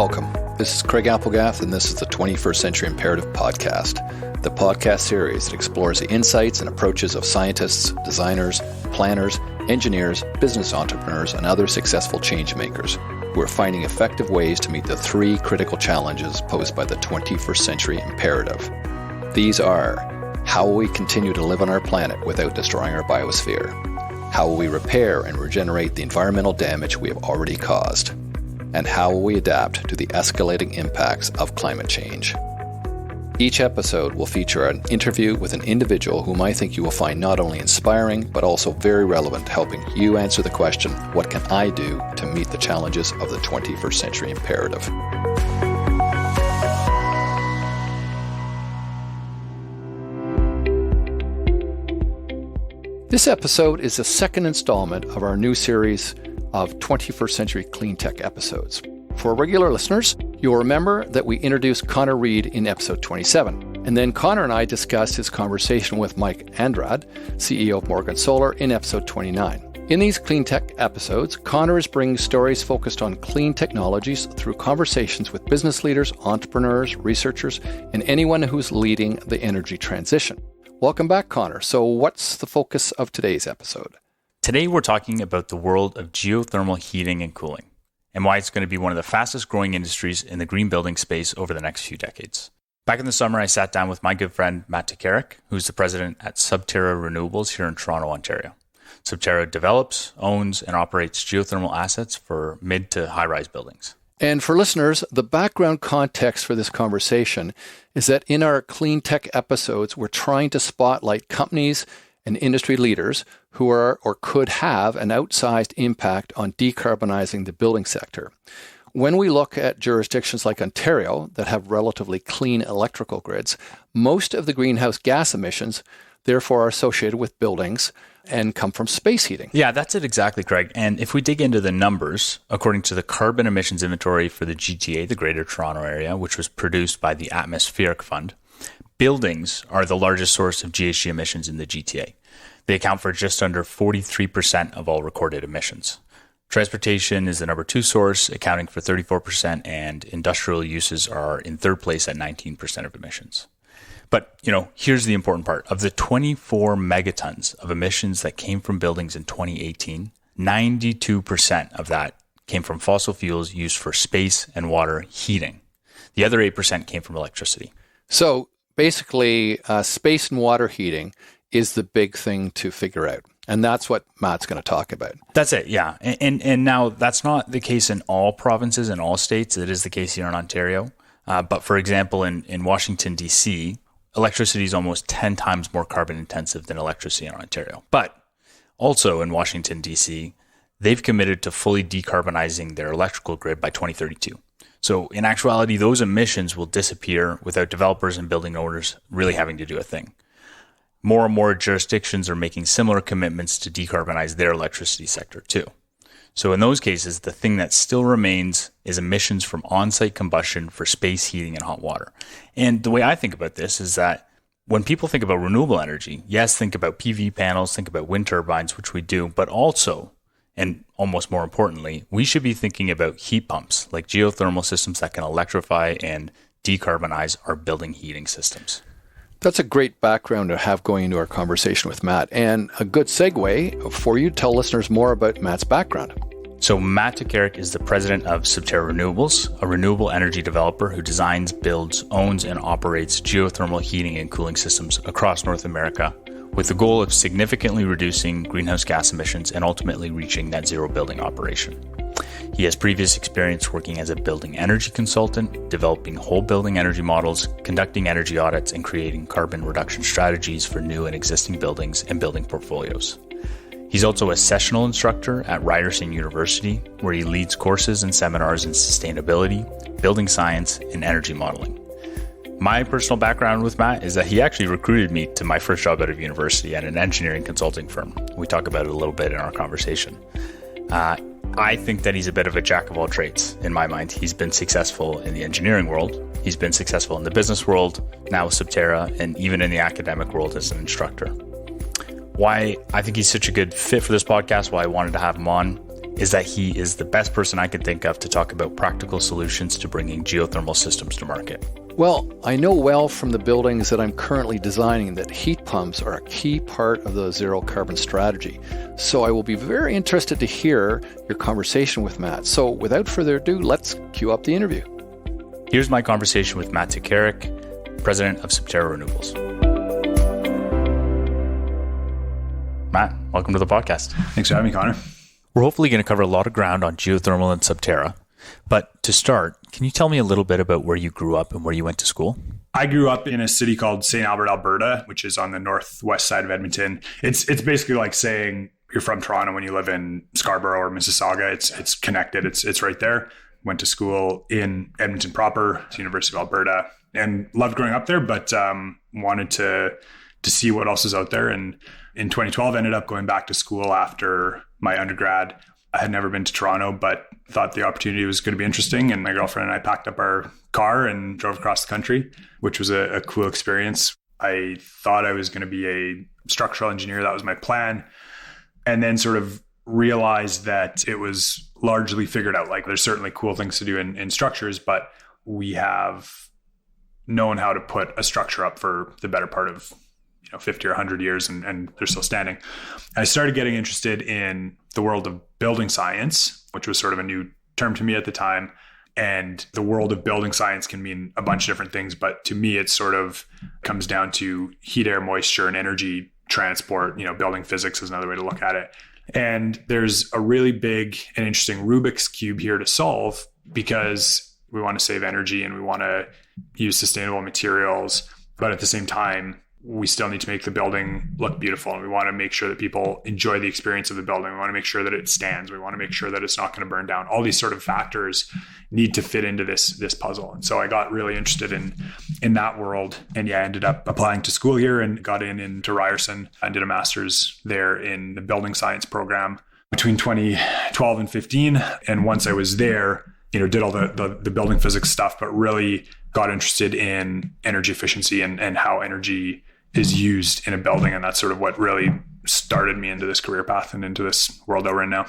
Welcome. This is Craig Applegath, and this is the 21st Century Imperative podcast, the podcast series that explores the insights and approaches of scientists, designers, planners, engineers, business entrepreneurs, and other successful change makers who are finding effective ways to meet the three critical challenges posed by the 21st Century Imperative. These are: how will we continue to live on our planet without destroying our biosphere? How will we repair and regenerate the environmental damage we have already caused? And how will we adapt to the escalating impacts of climate change? Each episode will feature an interview with an individual whom I think you will find not only inspiring, but also very relevant, helping you answer the question, what can I do to meet the challenges of the 21st Century Imperative? This episode is the second installment of our new series of 21st Century Cleantech episodes. For regular listeners, you'll remember that we introduced Connor Reed in episode 27, and then Connor and I discussed his conversation with Mike Andrade, CEO of Morgan Solar, in episode 29. In these Cleantech episodes, Connor is bringing stories focused on clean technologies through conversations with business leaders, entrepreneurs, researchers, and anyone who's leading the energy transition. Welcome back, Connor. So what's the focus of today's episode? Today, we're talking about the world of geothermal heating and cooling, and why it's going to be one of the fastest growing industries in the green building space over the next few decades. Back in the summer, I sat down with my good friend, Matt Tokarik, who's the president at Subterra Renewables here in Toronto, Ontario. Subterra develops, owns, and operates geothermal assets for mid to high-rise buildings. And for listeners, the background context for this conversation is that in our clean tech episodes, we're trying to spotlight companies and industry leaders who are or could have an outsized impact on decarbonizing the building sector. When we look at jurisdictions like Ontario that have relatively clean electrical grids, most of the greenhouse gas emissions therefore are associated with buildings and come from space heating. Yeah, that's it exactly, Craig. And if we dig into the numbers, according to the carbon emissions inventory for the GTA, the Greater Toronto Area, which was produced by the Atmospheric Fund, buildings are the largest source of GHG emissions in the GTA. They account for just under 43% of all recorded emissions. Transportation is the number two source, accounting for 34%, and industrial uses are in third place at 19% of emissions. But, here's the important part. Of the 24 megatons of emissions that came from buildings in 2018, 92% of that came from fossil fuels used for space and water heating. The other 8% came from electricity. So basically, space and water heating is the big thing to figure out. And that's what Matt's going to talk about. That's it, yeah. And now that's not the case in all provinces and all states. It is the case here in Ontario. But for example, in Washington, D.C., electricity is almost 10 times more carbon intensive than electricity in Ontario. But also in Washington, D.C., they've committed to fully decarbonizing their electrical grid by 2032. So in actuality, those emissions will disappear without developers and building owners really having to do a thing. More and more jurisdictions are making similar commitments to decarbonize their electricity sector too. So in those cases, the thing that still remains is emissions from on-site combustion for space heating and hot water. And the way I think about this is that when people think about renewable energy, yes, think about PV panels, think about wind turbines, which we do, but also, and almost more importantly, we should be thinking about heat pumps, like geothermal systems that can electrify and decarbonize our building heating systems. That's a great background to have going into our conversation with Matt, and a good segue for you to tell listeners more about Matt's background. So Matt Tokarik is the president of Subterra Renewables, a renewable energy developer who designs, builds, owns, and operates geothermal heating and cooling systems across North America, with the goal of significantly reducing greenhouse gas emissions and ultimately reaching net zero building operation. He has previous experience working as a building energy consultant, developing whole building energy models, conducting energy audits, and creating carbon reduction strategies for new and existing buildings and building portfolios. He's also a Sessional Instructor at Ryerson University, where he leads courses and seminars in sustainability, building science, and energy modeling. My personal background with Matt is that he actually recruited me to my first job out of university at an engineering consulting firm. We talk about it a little bit in our conversation. I think that he's a bit of a jack of all trades. In my mind, he's been successful in the engineering world. He's been successful in the business world, now with Subterra, and even in the academic world as an instructor. Why I think he's such a good fit for this podcast, why I wanted to have him on, is that he is the best person I can think of to talk about practical solutions to bringing geothermal systems to market. Well, I know well from the buildings that I'm currently designing that heat pumps are a key part of the zero carbon strategy. So I will be very interested to hear your conversation with Matt. So without further ado, let's cue up the interview. Here's my conversation with Matthew Tokarik, president of Subterra Renewables. Matt, welcome to the podcast. Thanks for having me, Connor. We're hopefully going to cover a lot of ground on geothermal and Subterra. But to start, can you tell me a little bit about where you grew up and where you went to school? I grew up in a city called St. Albert, Alberta, which is on the northwest side of Edmonton. It's basically like saying you're from Toronto when you live in Scarborough or Mississauga. It's connected. It's right there. Went to school in Edmonton proper, University of Alberta, and loved growing up there, but wanted to see what else is out there. And in 2012, ended up going back to school after my undergrad. I had never been to Toronto, but thought the opportunity was going to be interesting. And my girlfriend and I packed up our car and drove across the country, which was a cool experience. I thought I was going to be a structural engineer. That was my plan. And then sort of realized that it was largely figured out. Like there's certainly cool things to do in structures, but we have known how to put a structure up for the better part of 50 or 100 years, and they're still standing. I started getting interested in the world of building science, which was sort of a new term to me at the time. And the world of building science can mean a bunch of different things, but to me, it sort of comes down to heat, air, moisture, and energy transport. Building physics is another way to look at it. And there's a really big and interesting Rubik's Cube here to solve, because we want to save energy and we want to use sustainable materials, but at the same time, we still need to make the building look beautiful, and we want to make sure that people enjoy the experience of the building. We want to make sure that it stands. We want to make sure that it's not going to burn down. All these sort of factors need to fit into this puzzle. And so I got really interested in that world, and I ended up applying to school here and got into Ryerson. I did a master's there in the building science program between 2012 and 15. And once I was there, did all the building physics stuff, but really got interested in energy efficiency and how energy is used in a building. And that's sort of what really started me into this career path and into this world that we're in now.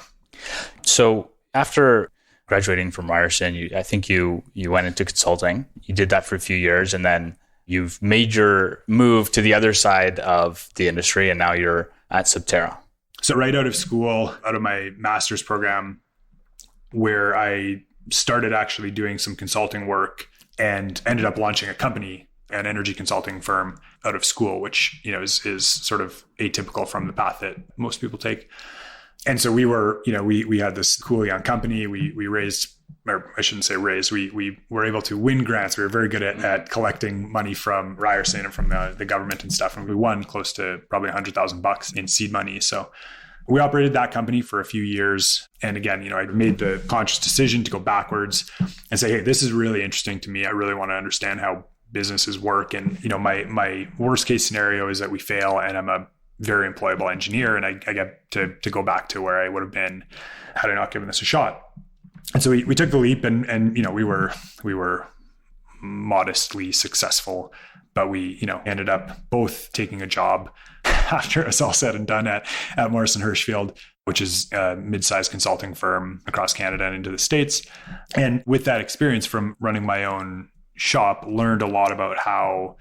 So after graduating from Ryerson, I think you went into consulting. You did that for a few years, and then you've made your move to the other side of the industry, and now you're at Subterra. So right out of school, out of my master's program, where I started actually doing some consulting work and ended up launching a company, an energy consulting firm out of school, which, is sort of atypical from the path that most people take. And so we were, we had this cool young company. We raised, or I shouldn't say raised, we were able to win grants. We were very good at collecting money from Ryerson and from the government and stuff. And we won close to probably $100,000 in seed money. So we operated that company for a few years. And again, I made the conscious decision to go backwards and say, hey, this is really interesting to me. I really want to understand how businesses work. And, my worst case scenario is that we fail and I'm a very employable engineer, and I get to go back to where I would have been had I not given this a shot. And so we took the leap, and we were modestly successful, but we ended up both taking a job after it's all said and done at Morrison Hershfield, which is a mid-sized consulting firm across Canada and into the States. And with that experience from running my own shop, learned a lot about how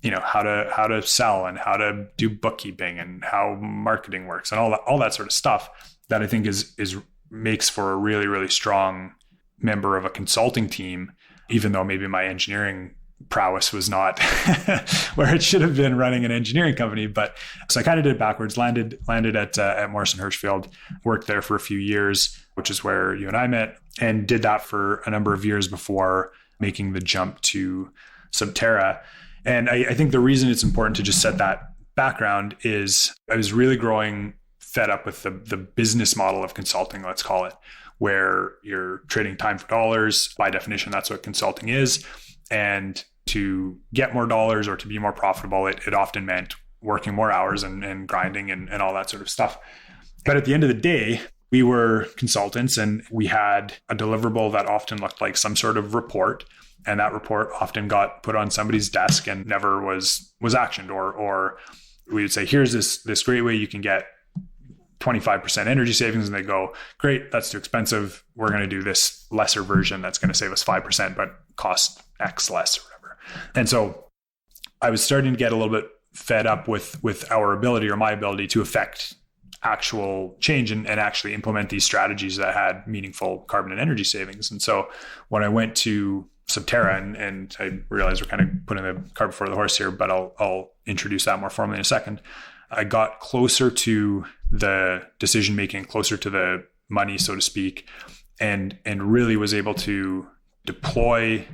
to sell and how to do bookkeeping and how marketing works and all that sort of stuff that I think is makes for a really, really strong member of a consulting team, even though maybe my engineering prowess was not where it should have been running an engineering company. But so I kind of did it backwards, landed at Morrison Hershfield, worked there for a few years, which is where you and I met, and did that for a number of years before making the jump to Subterra. And I think the reason it's important to just set that background is I was really growing fed up with the business model of consulting, let's call it, where you're trading time for dollars. By definition, that's what consulting is. And to get more dollars or to be more profitable, it often meant working more hours and grinding and all that sort of stuff. But at the end of the day, we were consultants and we had a deliverable that often looked like some sort of report. And that report often got put on somebody's desk and never was actioned, or we would say, here's this great way you can get 25% energy savings, and they go, great, that's too expensive. We're going to do this lesser version that's going to save us 5%, but cost X less or whatever. And so I was starting to get a little bit fed up with our ability or my ability to affect actual change and actually implement these strategies that had meaningful carbon and energy savings. And so when I went to Subterra, and I realize we're kind of putting the cart before the horse here, but I'll introduce that more formally in a second. I got closer to the decision making, closer to the money, so to speak, and really was able to deploy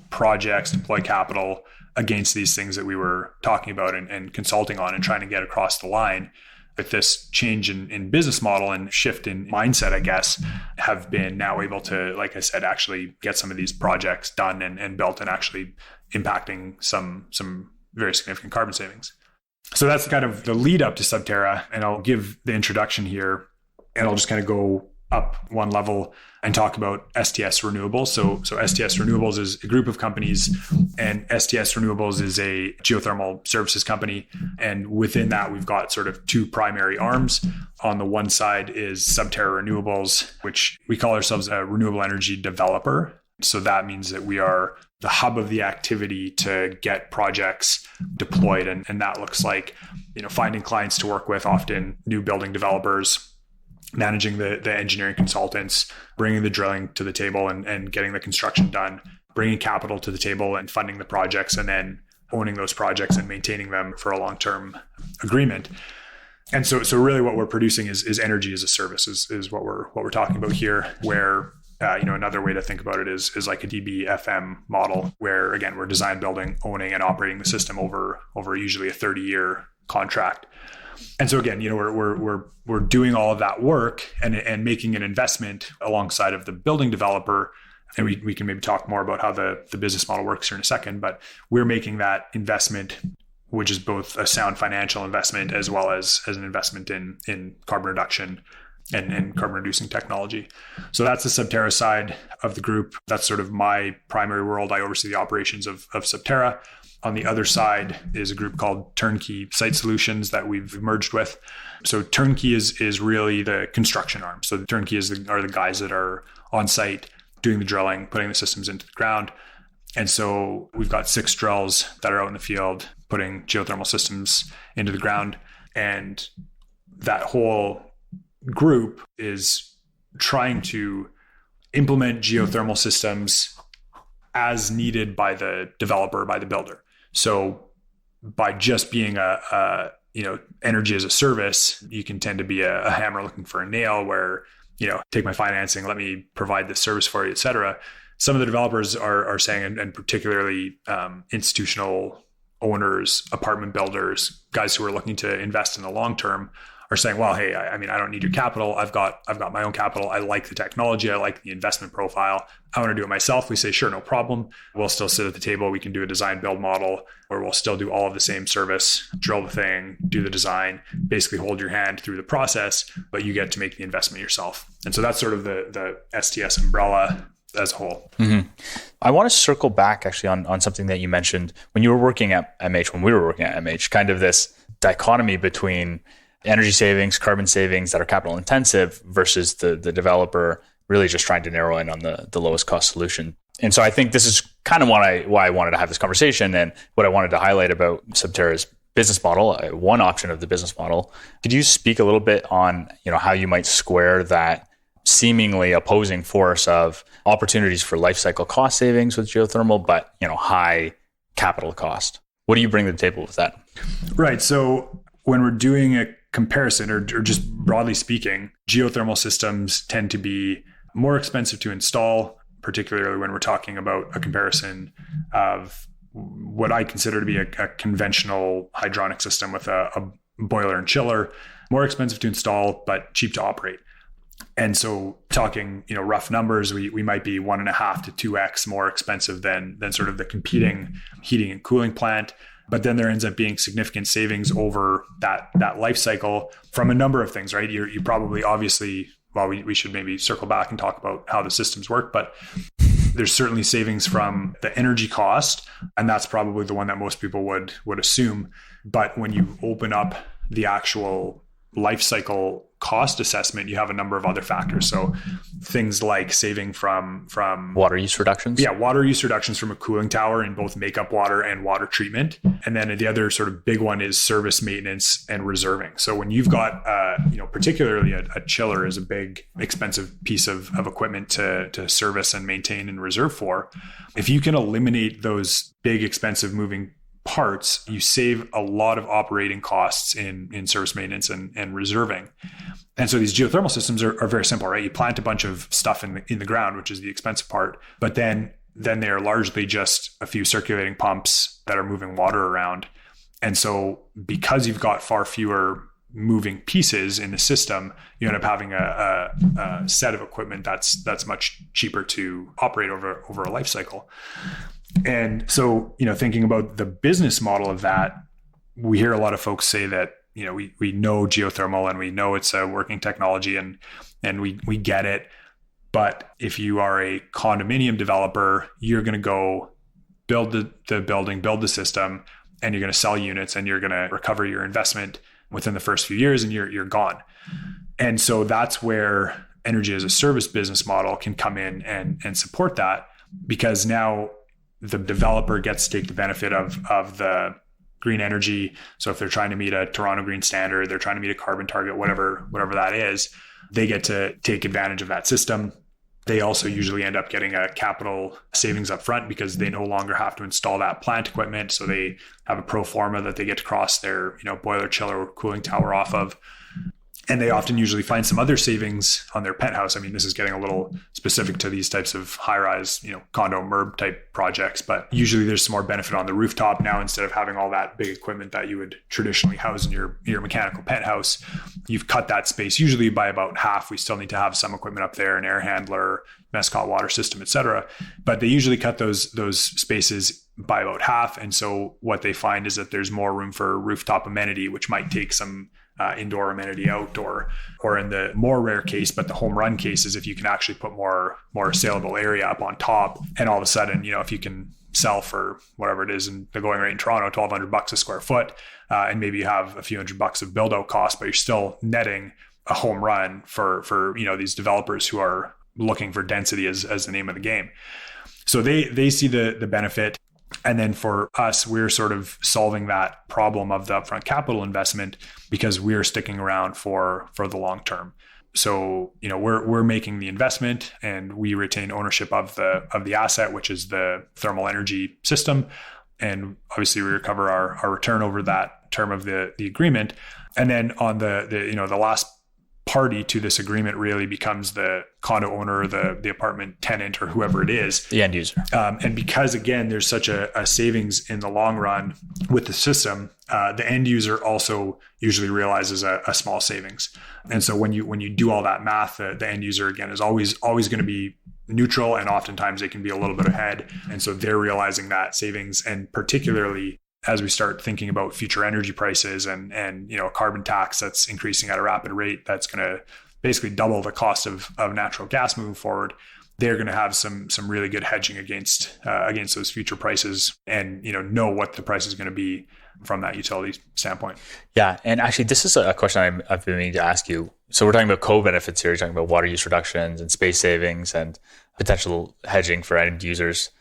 projects, deploy capital against these things that we were talking about and consulting on and trying to get across the line. With this change in business model and shift in mindset, I guess, have been now able to, like I said, actually get some of these projects done and built and actually impacting some very significant carbon savings. So that's kind of the lead up to Subterra. And I'll give the introduction here, and I'll just kind of go up one level and talk about STS Renewables. So STS Renewables is a group of companies, and STS Renewables is a geothermal services company. And within that, we've got sort of two primary arms. On the one side is Subterra Renewables, which we call ourselves a renewable energy developer. So that means that we are the hub of the activity to get projects deployed. And that looks like, finding clients to work with, often new building developers, managing the engineering consultants, bringing the drilling to the table and getting the construction done, bringing capital to the table and funding the projects, and then owning those projects and maintaining them for a long-term agreement. And so really what we're producing is energy as a service is what we're talking about here, where another way to think about it is like a DBFM model, where again, we're design, building, owning, and operating the system over usually a 30-year contract. And so again, we're doing all of that work and making an investment alongside of the building developer. And we can maybe talk more about how the business model works here in a second, but we're making that investment, which is both a sound financial investment as well as an investment in carbon reduction and carbon reducing technology. So that's the Subterra side of the group. That's sort of my primary world. I oversee the operations of Subterra. On the other side is a group called Turnkey Site Solutions that we've merged with. So Turnkey is really the construction arm. So the Turnkey are the guys that are on site doing the drilling, putting the systems into the ground. And so we've got 6 drills that are out in the field, putting geothermal systems into the ground. And that whole group is trying to implement geothermal systems as needed by the developer, by the builder. So by just being a energy as a service, you can tend to be a hammer looking for a nail where, take my financing, let me provide this service for you, et cetera. Some of the developers are saying, and particularly institutional owners, apartment builders, guys who are looking to invest in the long term, are saying, well, hey, I don't need your capital. I've got my own capital. I like the technology. I like the investment profile. I want to do it myself. We say, sure, no problem. We'll still sit at the table. We can do a design build model where we'll still do all of the same service, drill the thing, do the design, basically hold your hand through the process, but you get to make the investment yourself. And so that's sort of the STS umbrella as a whole. Mm-hmm. I want to circle back actually on something that you mentioned when you were working at MH, when we were working at MH, kind of this dichotomy between energy savings, carbon savings that are capital intensive versus the developer really just trying to narrow in on the lowest cost solution. And so I think this is kind of why I wanted to have this conversation and what I wanted to highlight about Subterra's business model, one option of the business model. Could you speak a little bit on, how you might square that seemingly opposing force of opportunities for life cycle cost savings with geothermal, but, high capital cost? What do you bring to the table with that? Right. So when we're doing a comparison or just broadly speaking, geothermal systems tend to be more expensive to install, particularly when we're talking about a comparison of what I consider to be a conventional hydronic system with a boiler and chiller, more expensive to install, but cheap to operate. And so talking, rough numbers, we might be 1.5 to 2x more expensive than sort of the competing heating and cooling plant. But then there ends up being significant savings over that life cycle from a number of things, right? You probably, obviously, well, we should maybe circle back and talk about how the systems work, but there's certainly savings from the energy cost, and that's probably the one that most people would assume. But when you open up the actual life cycle cost assessment, you have a number of other factors. So things like saving from water use reductions. Yeah, water use reductions from a cooling tower in both makeup water and water treatment. And then the other sort of big one is service maintenance and reserving. So when you've got, particularly a chiller is a big expensive piece of equipment to service and maintain and reserve for. If you can eliminate those big expensive moving parts, you save a lot of operating costs in service maintenance and reserving. And so these geothermal systems are very simple, right? You plant a bunch of stuff in the ground, which is the expensive part, but then they are largely just a few circulating pumps that are moving water around. And so because you've got far fewer moving pieces in the system, you end up having a set of equipment that's much cheaper to operate over a life cycle. And so, thinking about the business model of that, we hear a lot of folks say that, we know geothermal and we know it's a working technology and we get it. But if you are a condominium developer, you're going to go build the building, build the system, and you're going to sell units and you're going to recover your investment within the first few years and you're gone. And so that's where energy as a service business model can come in and support that, because now the developer gets to take the benefit of the green energy. So if they're trying to meet a Toronto Green Standard, they're trying to meet a carbon target, whatever that is, they get to take advantage of that system. They also usually end up getting a capital savings up front because they no longer have to install that plant equipment. So they have a pro forma that they get to cross their, boiler, chiller, or cooling tower off of. And they often usually find some other savings on their penthouse. I mean, this is getting a little specific to these types of high-rise, condo MERB type projects, but usually there's some more benefit on the rooftop now. Instead of having all that big equipment that you would traditionally house in your mechanical penthouse, you've cut that space usually by about half. We still need to have some equipment up there, an air handler, mescot water system, et cetera. But they usually cut those spaces by about half. And so what they find is that there's more room for rooftop amenity, which might take some indoor amenity outdoor, or in the more rare case, but the home run case is if you can actually put more saleable area up on top. And all of a sudden, if you can sell for whatever it is, and the going rate in Toronto, $1,200 a square foot, and maybe you have a few $100 of build out costs, but you're still netting a home run for these developers who are looking for density as the name of the game. So they see the benefit. And then for us, we're sort of solving that problem of the upfront capital investment because we're sticking around for the long term. So, we're making the investment and we retain ownership of the asset, which is the thermal energy system. And obviously we recover our return over that term of the agreement. And then on the last party to this agreement really becomes the condo owner, the apartment tenant, or whoever it is, the end user. And because again, there's such a savings in the long run with the system, the end user also usually realizes a small savings. And so when you do all that math, the end user again is always going to be neutral, and oftentimes they can be a little bit ahead. And so they're realizing that savings, and particularly as we start thinking about future energy prices and a carbon tax that's increasing at a rapid rate, that's going to basically double the cost of natural gas moving forward, they're going to have some really good hedging against those future prices, and know what the price is going to be from that utility standpoint. Yeah, and actually, this is a question I've been meaning to ask you. So we're talking about co-benefits here. You're talking about water use reductions and space savings and potential hedging for end users.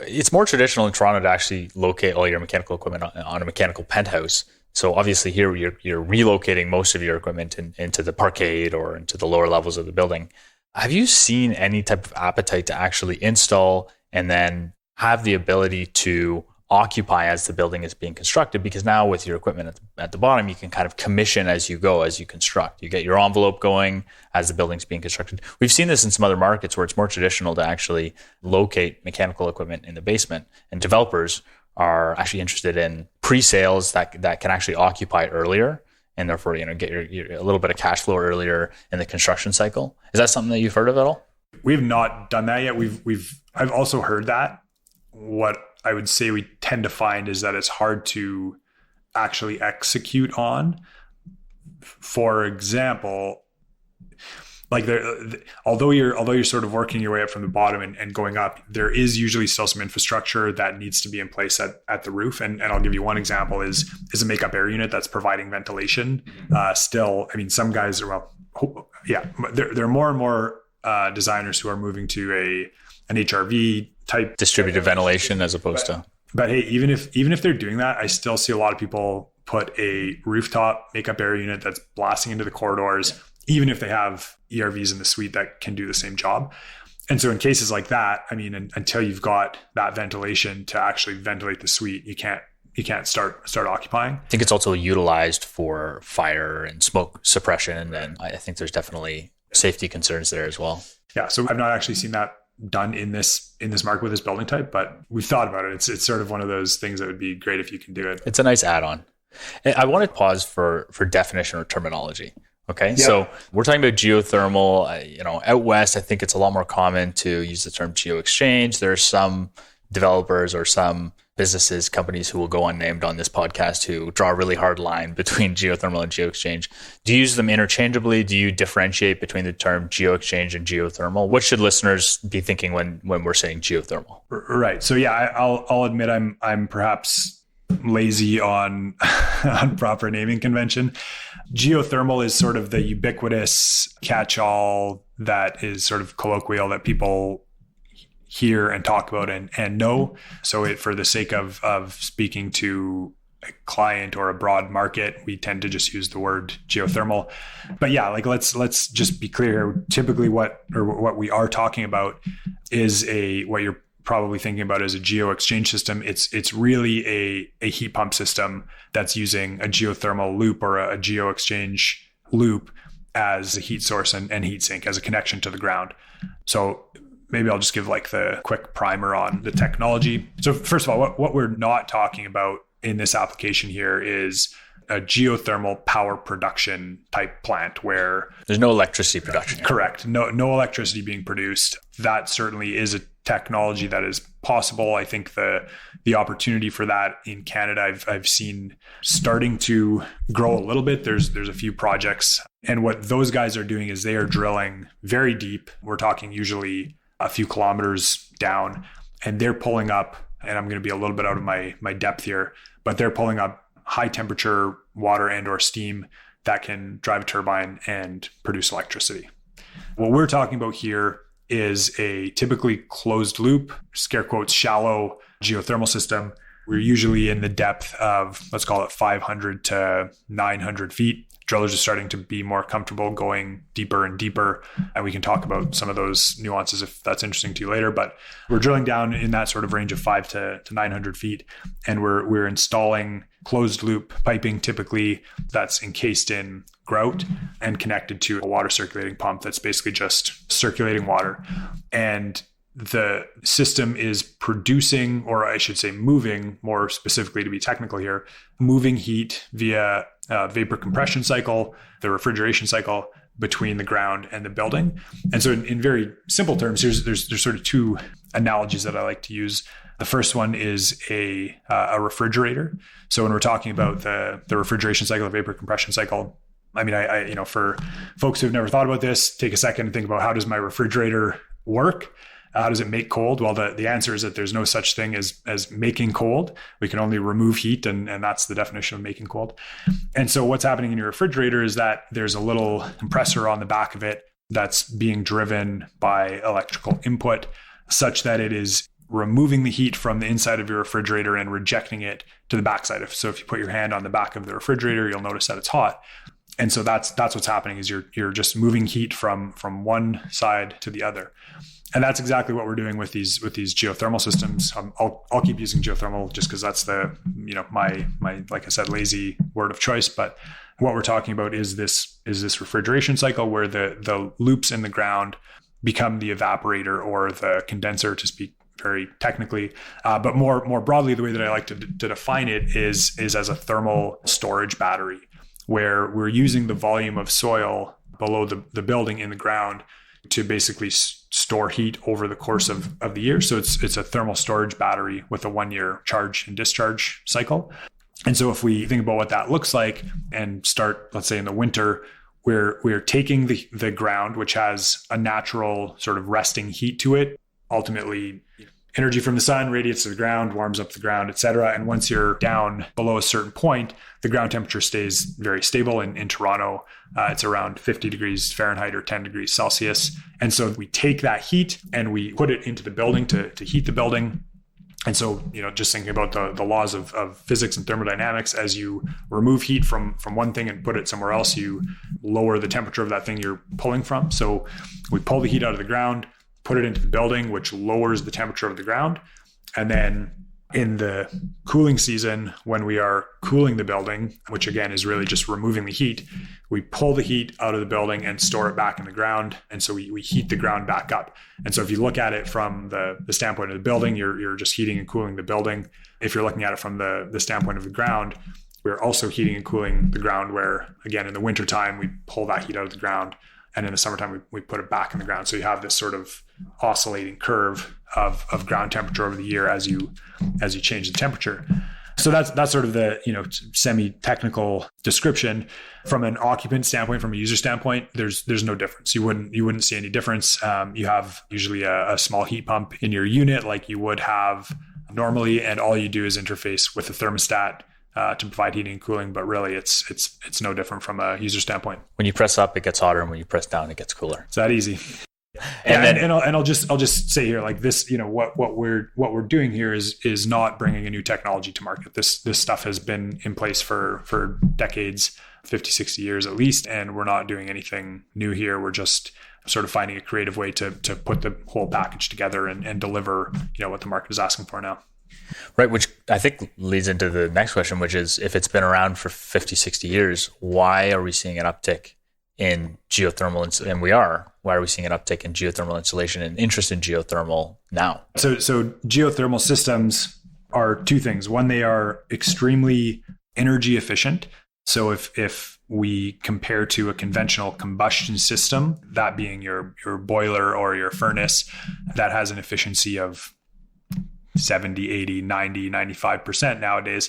It's more traditional in Toronto to actually locate all your mechanical equipment on a mechanical penthouse. So obviously here you're relocating most of your equipment into the parkade or into the lower levels of the building. Have you seen any type of appetite to actually install and then have the ability to occupy as the building is being constructed? Because now with your equipment at the bottom, you can kind of commission as you go, as you construct. You get your envelope going as the building's being constructed. We've seen this in some other markets where it's more traditional to actually locate mechanical equipment in the basement, and developers are actually interested in pre-sales that can actually occupy earlier, and therefore get your a little bit of cash flow earlier in the construction cycle. Is that something that you've heard of at all? We've not done that yet. I've also heard that. What I would say we tend to find is that it's hard to actually execute on. For example, like although you're sort of working your way up from the bottom and going up, there is usually still some infrastructure that needs to be in place at the roof. And I'll give you one example is a makeup air unit that's providing ventilation. Still, I mean, some guys are, there are more and more designers who are moving to an HRV type distributed ventilation as opposed to. But hey, even if they're doing that, I still see a lot of people put a rooftop makeup air unit that's blasting into the corridors, even if they have ERVs in the suite that can do the same job. And so in cases like that, I mean, until you've got that ventilation to actually ventilate the suite, you can't start occupying. I think it's also utilized for fire and smoke suppression, and I think there's definitely safety concerns there as well. Yeah, so I've not actually seen that done in this market with this building type, but we've thought about it. It's sort of one of those things that would be great if you can do it. It's a nice add-on. I want to pause for definition or terminology. Okay, yep. So we're talking about geothermal. Out west, I think it's a lot more common to use the term geo-exchange. There are some developers or some businesses, companies who will go unnamed on this podcast who draw a really hard line between geothermal and geo-exchange. Do you use them interchangeably? Do you differentiate between the term geo-exchange and geothermal? What should listeners be thinking when we're saying geothermal? Right. So yeah, I'll admit I'm perhaps lazy on proper naming convention. Geothermal is sort of the ubiquitous catch-all that is sort of colloquial that people hear and talk about and know. So for the sake of speaking to a client or a broad market, we tend to just use the word geothermal. But yeah, like let's just be clear here. Typically what we are talking about is what you're probably thinking about as a geo-exchange system. It's really a heat pump system that's using a geothermal loop or a geo-exchange loop as a heat source and heat sink as a connection to the ground. So maybe I'll just give like the quick primer on the technology. So first of all, what we're not talking about in this application here is a geothermal power production type plant where there's no electricity production. Correct. No electricity being produced. That certainly is a technology that is possible. I think the opportunity for that in Canada, I've seen starting to grow a little bit. There's a few projects, and what those guys are doing is they are drilling very deep. We're talking usually a few kilometers down, and they're pulling up, and I'm going to be a little bit out of my depth here, but they're pulling up high temperature water and or steam that can drive a turbine and produce electricity. What we're talking about here is a typically closed loop, scare quotes, shallow geothermal system. We're usually in the depth of, let's call it 500 to 900 feet. Drillers are starting to be more comfortable going deeper and deeper. And we can talk about some of those nuances if that's interesting to you later. But we're drilling down in that sort of range of 500 to 900 feet. And we're installing closed loop piping, typically that's encased in grout and connected to a water circulating pump that's basically just circulating water. And the system is producing, or I should say moving, more specifically to be technical here, moving heat via vapor compression cycle, the refrigeration cycle between the ground and the building. And so in very simple terms, there's sort of two analogies that I like to use. The first one is a refrigerator. So when we're talking about the refrigeration cycle, the vapor compression cycle, I mean, I for folks who've never thought about this, take a second and think about how does my refrigerator work? How does it make cold? Well, the answer is that there's no such thing as making cold. We can only remove heat, and that's the definition of making cold. And so what's happening in your refrigerator is that there's a little compressor on the back of it that's being driven by electrical input such that it is removing the heat from the inside of your refrigerator and rejecting it to the backside. So if you put your hand on the back of the refrigerator, you'll notice that it's hot. And so that's what's happening is you're just moving heat from one side to the other. And that's exactly what we're doing with these geothermal systems. I'll keep using geothermal just because that's the my like I said, lazy word of choice. But what we're talking about is this refrigeration cycle where the loops in the ground become the evaporator or the condenser, to speak very technically. But more broadly, the way that I like to define it is as a thermal storage battery, where we're using the volume of soil below the building in the ground to basically store heat over the course of the year. So it's a thermal storage battery with a 1-year charge and discharge cycle. And so if we think about what that looks like and start, let's say in the winter, we're taking the ground, which has a natural sort of resting heat to it. Ultimately, energy from the sun radiates to the ground, warms up the ground, et cetera. And once you're down below a certain point, the ground temperature stays very stable. In Toronto, it's around 50 degrees Fahrenheit or 10 degrees Celsius. And so we take that heat and we put it into the building to heat the building. And so, just thinking about the laws of physics and thermodynamics, as you remove heat from one thing and put it somewhere else, you lower the temperature of that thing you're pulling from. So we pull the heat out of the ground, put it into the building, which lowers the temperature of the ground. And then in the cooling season, when we are cooling the building, which again is really just removing the heat, we pull the heat out of the building and store it back in the ground. And so we heat the ground back up. And so if you look at it from the standpoint of the building, you're just heating and cooling the building. If you're looking at it from the standpoint of the ground, we're also heating and cooling the ground, where again, in the wintertime, we pull that heat out of the ground. And in the summertime, we put it back in the ground. So you have this sort of oscillating curve of ground temperature over the year as you change the temperature. So that's sort of the semi-technical description. From an occupant standpoint, from a user standpoint, there's no difference. You wouldn't see any difference. You have usually a small heat pump in your unit like you would have normally, and all you do is interface with the thermostat to provide heating and cooling, but really it's no different from a user standpoint. When you press up, it gets hotter, and when you press down, it gets cooler. It's that easy. I'll just say here, like this, what we're doing here is not bringing a new technology to market. This stuff has been in place for decades, 50, 60 years at least, and we're not doing anything new here. We're just sort of finding a creative way to put the whole package together and deliver, what the market is asking for now. Right, which I think leads into the next question, which is, if it's been around for 50, 60 years, why are we seeing an uptick in geothermal? And why are we seeing an uptick in geothermal installation and interest in geothermal now? So geothermal systems are two things. One, they are extremely energy efficient. So if we compare to a conventional combustion system, that being your boiler or your furnace, that has an efficiency of 70, 80, 90, 95% nowadays,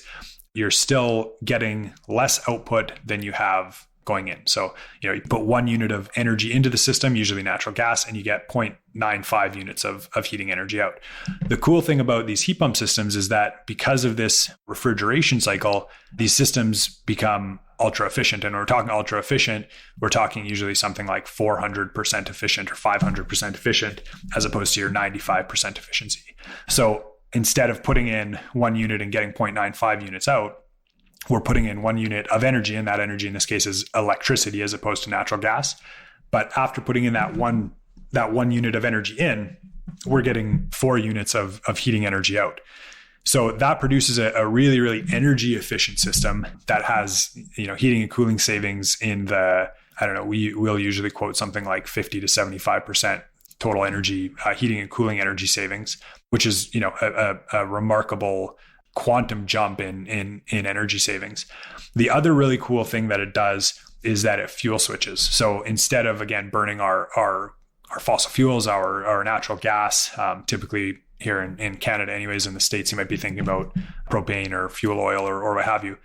you're still getting less output than you have going in. So, you put 1 unit of energy into the system, usually natural gas, and you get 0.95 units of heating energy out. The cool thing about these heat pump systems is that because of this refrigeration cycle, these systems become ultra efficient. And when we're talking ultra efficient, we're talking usually something like 400% efficient or 500% efficient, as opposed to your 95% efficiency. So instead of putting in 1 unit and getting 0.95 units out, we're putting in 1 unit of energy, and that energy in this case is electricity as opposed to natural gas. But after putting in that one unit of energy in, we're getting 4 units of heating energy out. So that produces a really, really energy efficient system that has, heating and cooling savings in the, we'll usually quote something like 50 to 75% total energy, heating and cooling energy savings, which is, a remarkable quantum jump in energy savings. The other really cool thing that it does is that it fuel switches. So instead of, again, burning our fossil fuels, our natural gas, typically here in Canada anyways, in the States, you might be thinking about propane or fuel oil or what have you.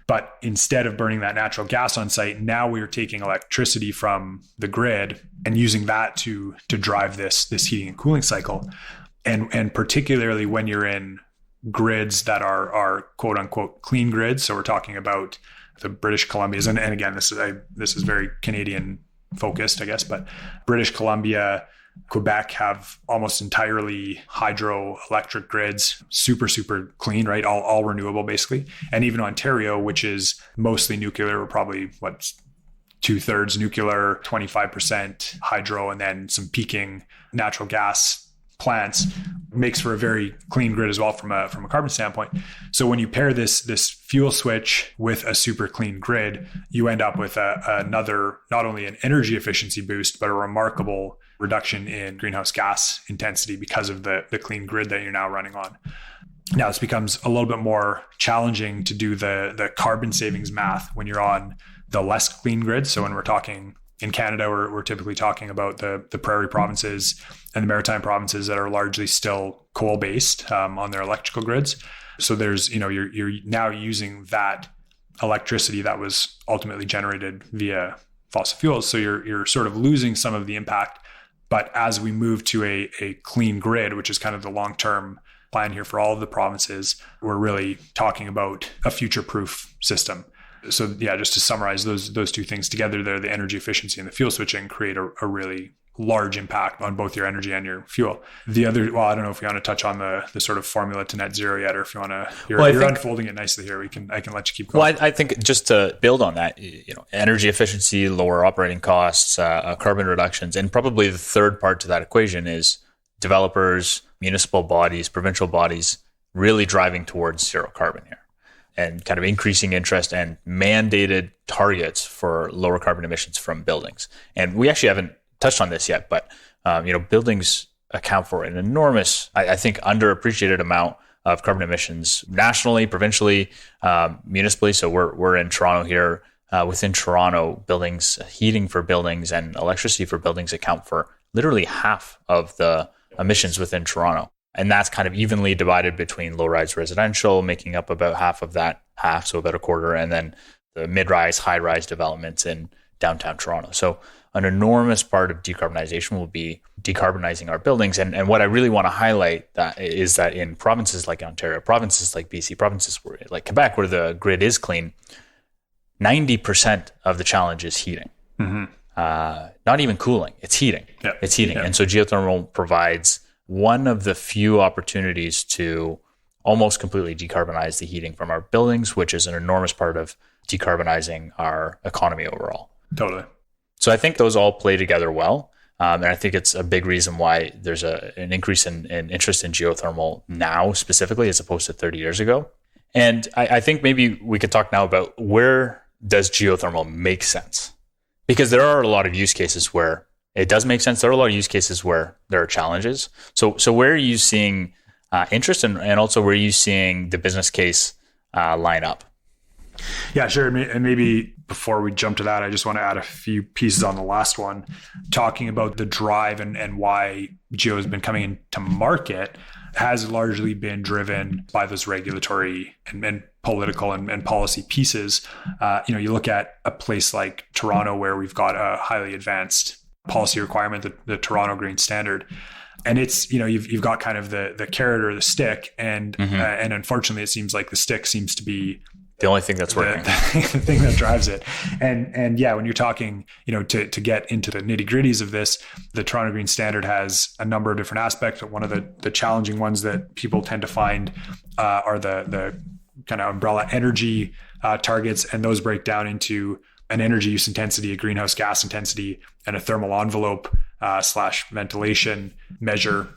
But instead of burning that natural gas on site, now we are taking electricity from the grid and using that to drive this heating and cooling cycle. And particularly when you're in grids that are quote unquote clean grids. So we're talking about the British Columbias. And again, this is very Canadian focused, I guess, but British Columbia, Quebec have almost entirely hydroelectric grids, super, super clean, right? All renewable basically. And even Ontario, which is mostly nuclear, we're probably 2/3 nuclear, 25% hydro, and then some peaking natural gas plants, makes for a very clean grid as well from a carbon standpoint. So when you pair this fuel switch with a super clean grid, you end up with another, not only an energy efficiency boost, but a remarkable reduction in greenhouse gas intensity because of the clean grid that you're now running on. Now, this becomes a little bit more challenging to do the carbon savings math when you're on the less clean grid. So when we're talking in Canada, we're typically talking about the prairie provinces and the maritime provinces that are largely still coal-based on their electrical grids. So there's, you're now using that electricity that was ultimately generated via fossil fuels. So you're sort of losing some of the impact But as we move to a clean grid, which is kind of the long-term plan here for all of the provinces, we're really talking about a future-proof system. So yeah, just to summarize those two things together there, the energy efficiency and the fuel switching create a really large impact on both your energy and your fuel. The other, well, I don't know if you want to touch on the sort of formula to net zero yet, or if you want to, you're unfolding it nicely here. I can let you keep going. Well, I think just to build on that, energy efficiency, lower operating costs, carbon reductions, and probably the third part to that equation is developers, municipal bodies, provincial bodies really driving towards zero carbon here, and kind of increasing interest and mandated targets for lower carbon emissions from buildings. And we actually haven't touched on this yet, but buildings account for an enormous, I think, underappreciated amount of carbon emissions nationally, provincially, municipally. So we're in Toronto here. Within Toronto, buildings, heating for buildings and electricity for buildings account for literally half of the emissions within Toronto. And that's kind of evenly divided between low-rise residential, making up about half of that half, so about a quarter, and then the mid-rise, high-rise developments in downtown Toronto. So an enormous part of decarbonization will be decarbonizing our buildings. And what I really want to highlight is that in provinces like Ontario, provinces like BC, provinces like Quebec, where the grid is clean, 90% of the challenge is heating. Mm-hmm. Not even cooling, it's heating. Yeah. It's heating. Yeah. And so geothermal provides one of the few opportunities to almost completely decarbonize the heating from our buildings, which is an enormous part of decarbonizing our economy overall. Totally. So I think those all play together well. And I think it's a big reason why there's an increase in interest in geothermal now specifically, as opposed to 30 years ago. And I think maybe we could talk now about where does geothermal make sense? Because there are a lot of use cases where it does make sense. There are a lot of use cases where there are challenges. So where are you seeing interest and also where are you seeing the business case line up? Yeah, sure. And maybe before we jump to that, I just want to add a few pieces on the last one, talking about the drive and why geo has been coming into market has largely been driven by those regulatory and political and policy pieces. You look at a place like Toronto, where we've got a highly advanced policy requirement, the Toronto Green Standard. And it's, you've got kind of the carrot or the stick. And unfortunately, it seems like the stick seems to be the only thing that's working, the thing that drives it. And yeah, when you're talking, to get into the nitty gritties of this, the Toronto Green Standard has a number of different aspects. But one of the challenging ones that people tend to find are the kind of umbrella energy targets. And those break down into an energy use intensity, a greenhouse gas intensity, and a thermal envelope / ventilation measure.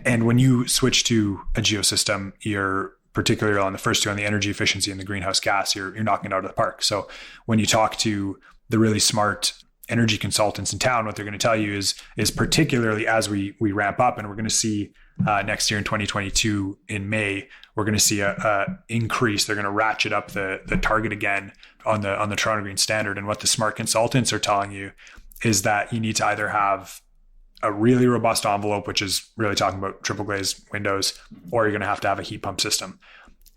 And when you switch to a geosystem, you're particularly on the first two, on the energy efficiency and the greenhouse gas, you're knocking it out of the park. So when you talk to the really smart energy consultants in town, what they're going to tell you is particularly as we ramp up, and we're going to see next year in 2022 in May, we're going to see a increase. They're going to ratchet up the target again on the Toronto Green Standard. And what the smart consultants are telling you is that you need to either have a really robust envelope, which is really talking about triple glazed windows, or you're going to have a heat pump system.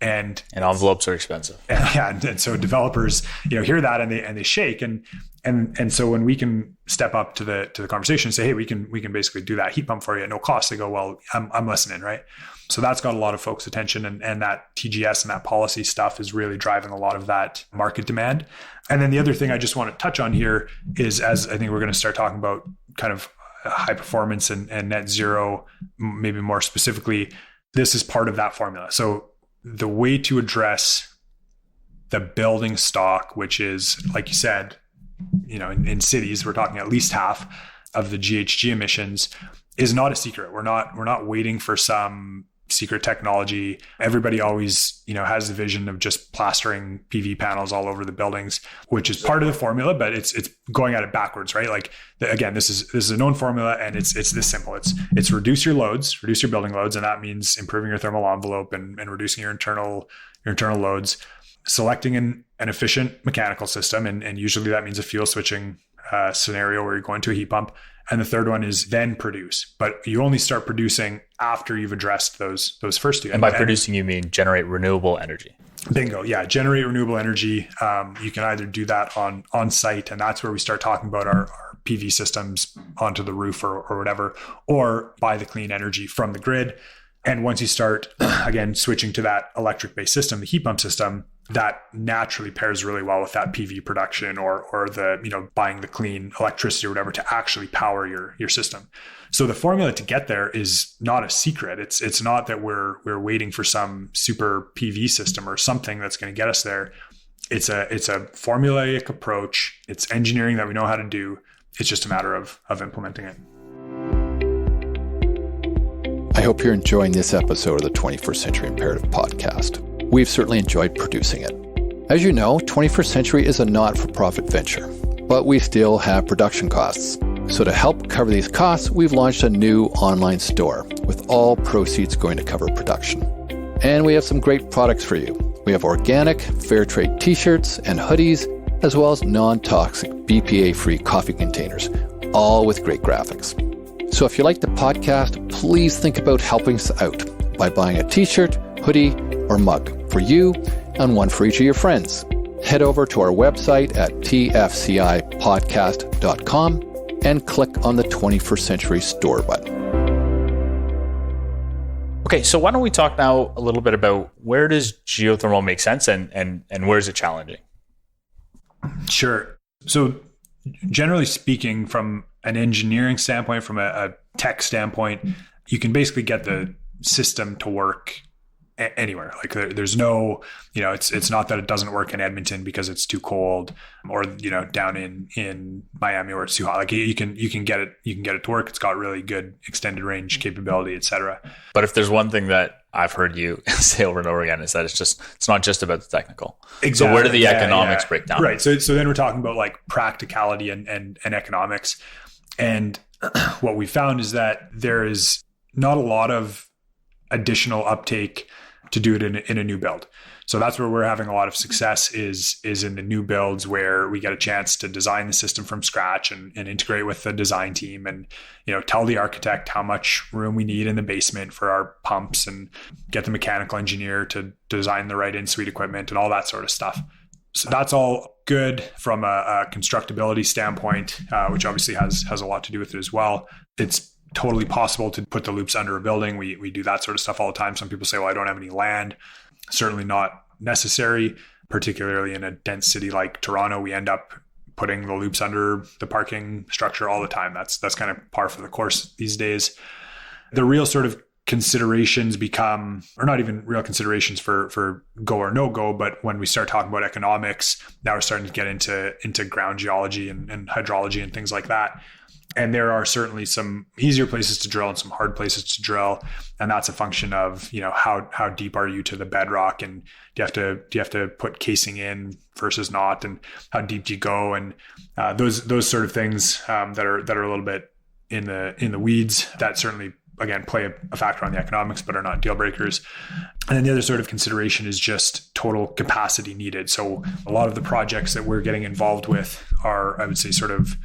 And envelopes are expensive. And so developers, hear that and they shake. And so when we can step up to the conversation and say, hey, we can basically do that heat pump for you at no cost, they go, well, I'm listening, right? So that's got a lot of folks' attention, and that TGS and that policy stuff is really driving a lot of that market demand. And then the other thing I just want to touch on here is, as I think we're going to start talking about kind of high performance and net zero, maybe more specifically, this is part of that formula. So the way to address the building stock, which is, like you said, in cities, we're talking at least half of the GHG emissions, is not a secret. We're not waiting for some secret technology. Everybody always, has the vision of just plastering PV panels all over the buildings, which is part of the formula, but it's going at it backwards, right? Like again, this is a known formula, and it's this simple. It's reduce your building loads, and that means improving your thermal envelope and reducing your internal loads, selecting an efficient mechanical system, and usually that means a fuel switching scenario where you're going to a heat pump. And the third one is then produce, but you only start producing after you've addressed those first two. And by producing, you mean generate renewable energy. Bingo. Yeah. Generate renewable energy. You can either do that on site, and that's where we start talking about our PV systems onto the roof or whatever, or buy the clean energy from the grid. And once you start, again, switching to that electric-based system, the heat pump system, that naturally pairs really well with that PV production or the, buying the clean electricity or whatever to actually power your system. So the formula to get there is not a secret. It's not that we're waiting for some super PV system or something that's going to get us there. It's a formulaic approach. It's engineering that we know how to do. It's just a matter of implementing it. I hope you're enjoying this episode of the 21st Century Imperative podcast. We've certainly enjoyed producing it. As you know, 21st Century is a not-for-profit venture, but we still have production costs. So to help cover these costs, we've launched a new online store with all proceeds going to cover production. And we have some great products for you. We have organic, fair trade t-shirts and hoodies, as well as non-toxic, BPA-free coffee containers, all with great graphics. So if you like the podcast, please think about helping us out by buying a t-shirt, hoodie, or mug for you and one for each of your friends. Head over to our website at tfcipodcast.com and click on the 21st Century Store button. Okay, so why don't we talk now a little bit about where does geothermal make sense and where is it challenging? Sure. So generally speaking, from an engineering standpoint, from a tech standpoint, you can basically get the system to work anywhere. Like there's no, it's not that it doesn't work in Edmonton because it's too cold, or down in Miami where it's too hot. Like you can get it to work. It's got really good extended range capability, etc. But if there's one thing that I've heard you say over and over again, is that it's not just about the technical. Exactly. So where do the economics break down? Right. So then we're talking about like practicality and economics. And what we found is that there is not a lot of additional uptake to do it in a new build. So that's where we're having a lot of success is in the new builds, where we get a chance to design the system from scratch and integrate with the design team and, tell the architect how much room we need in the basement for our pumps and get the mechanical engineer to design the right in-suite equipment and all that sort of stuff. So that's all good from a constructability standpoint, which obviously has a lot to do with it as well. It's totally possible to put the loops under a building. We do that sort of stuff all the time. Some people say, well, I don't have any land. Certainly not necessary, particularly in a dense city like Toronto. We end up putting the loops under the parking structure all the time. That's kind of par for the course these days. The real sort of considerations become, or not even real considerations for go or no go, but when we start talking about economics, now we're starting to get into ground geology and hydrology and things like that. And there are certainly some easier places to drill and some hard places to drill. And that's a function of, how deep are you to the bedrock, and do you have to put casing in versus not, and how deep do you go? And those sort of things that are a little bit in the weeds, that certainly, again, play a factor on the economics, but are not deal breakers. And then the other sort of consideration is just total capacity needed. So a lot of the projects that we're getting involved with are, I would say, sort of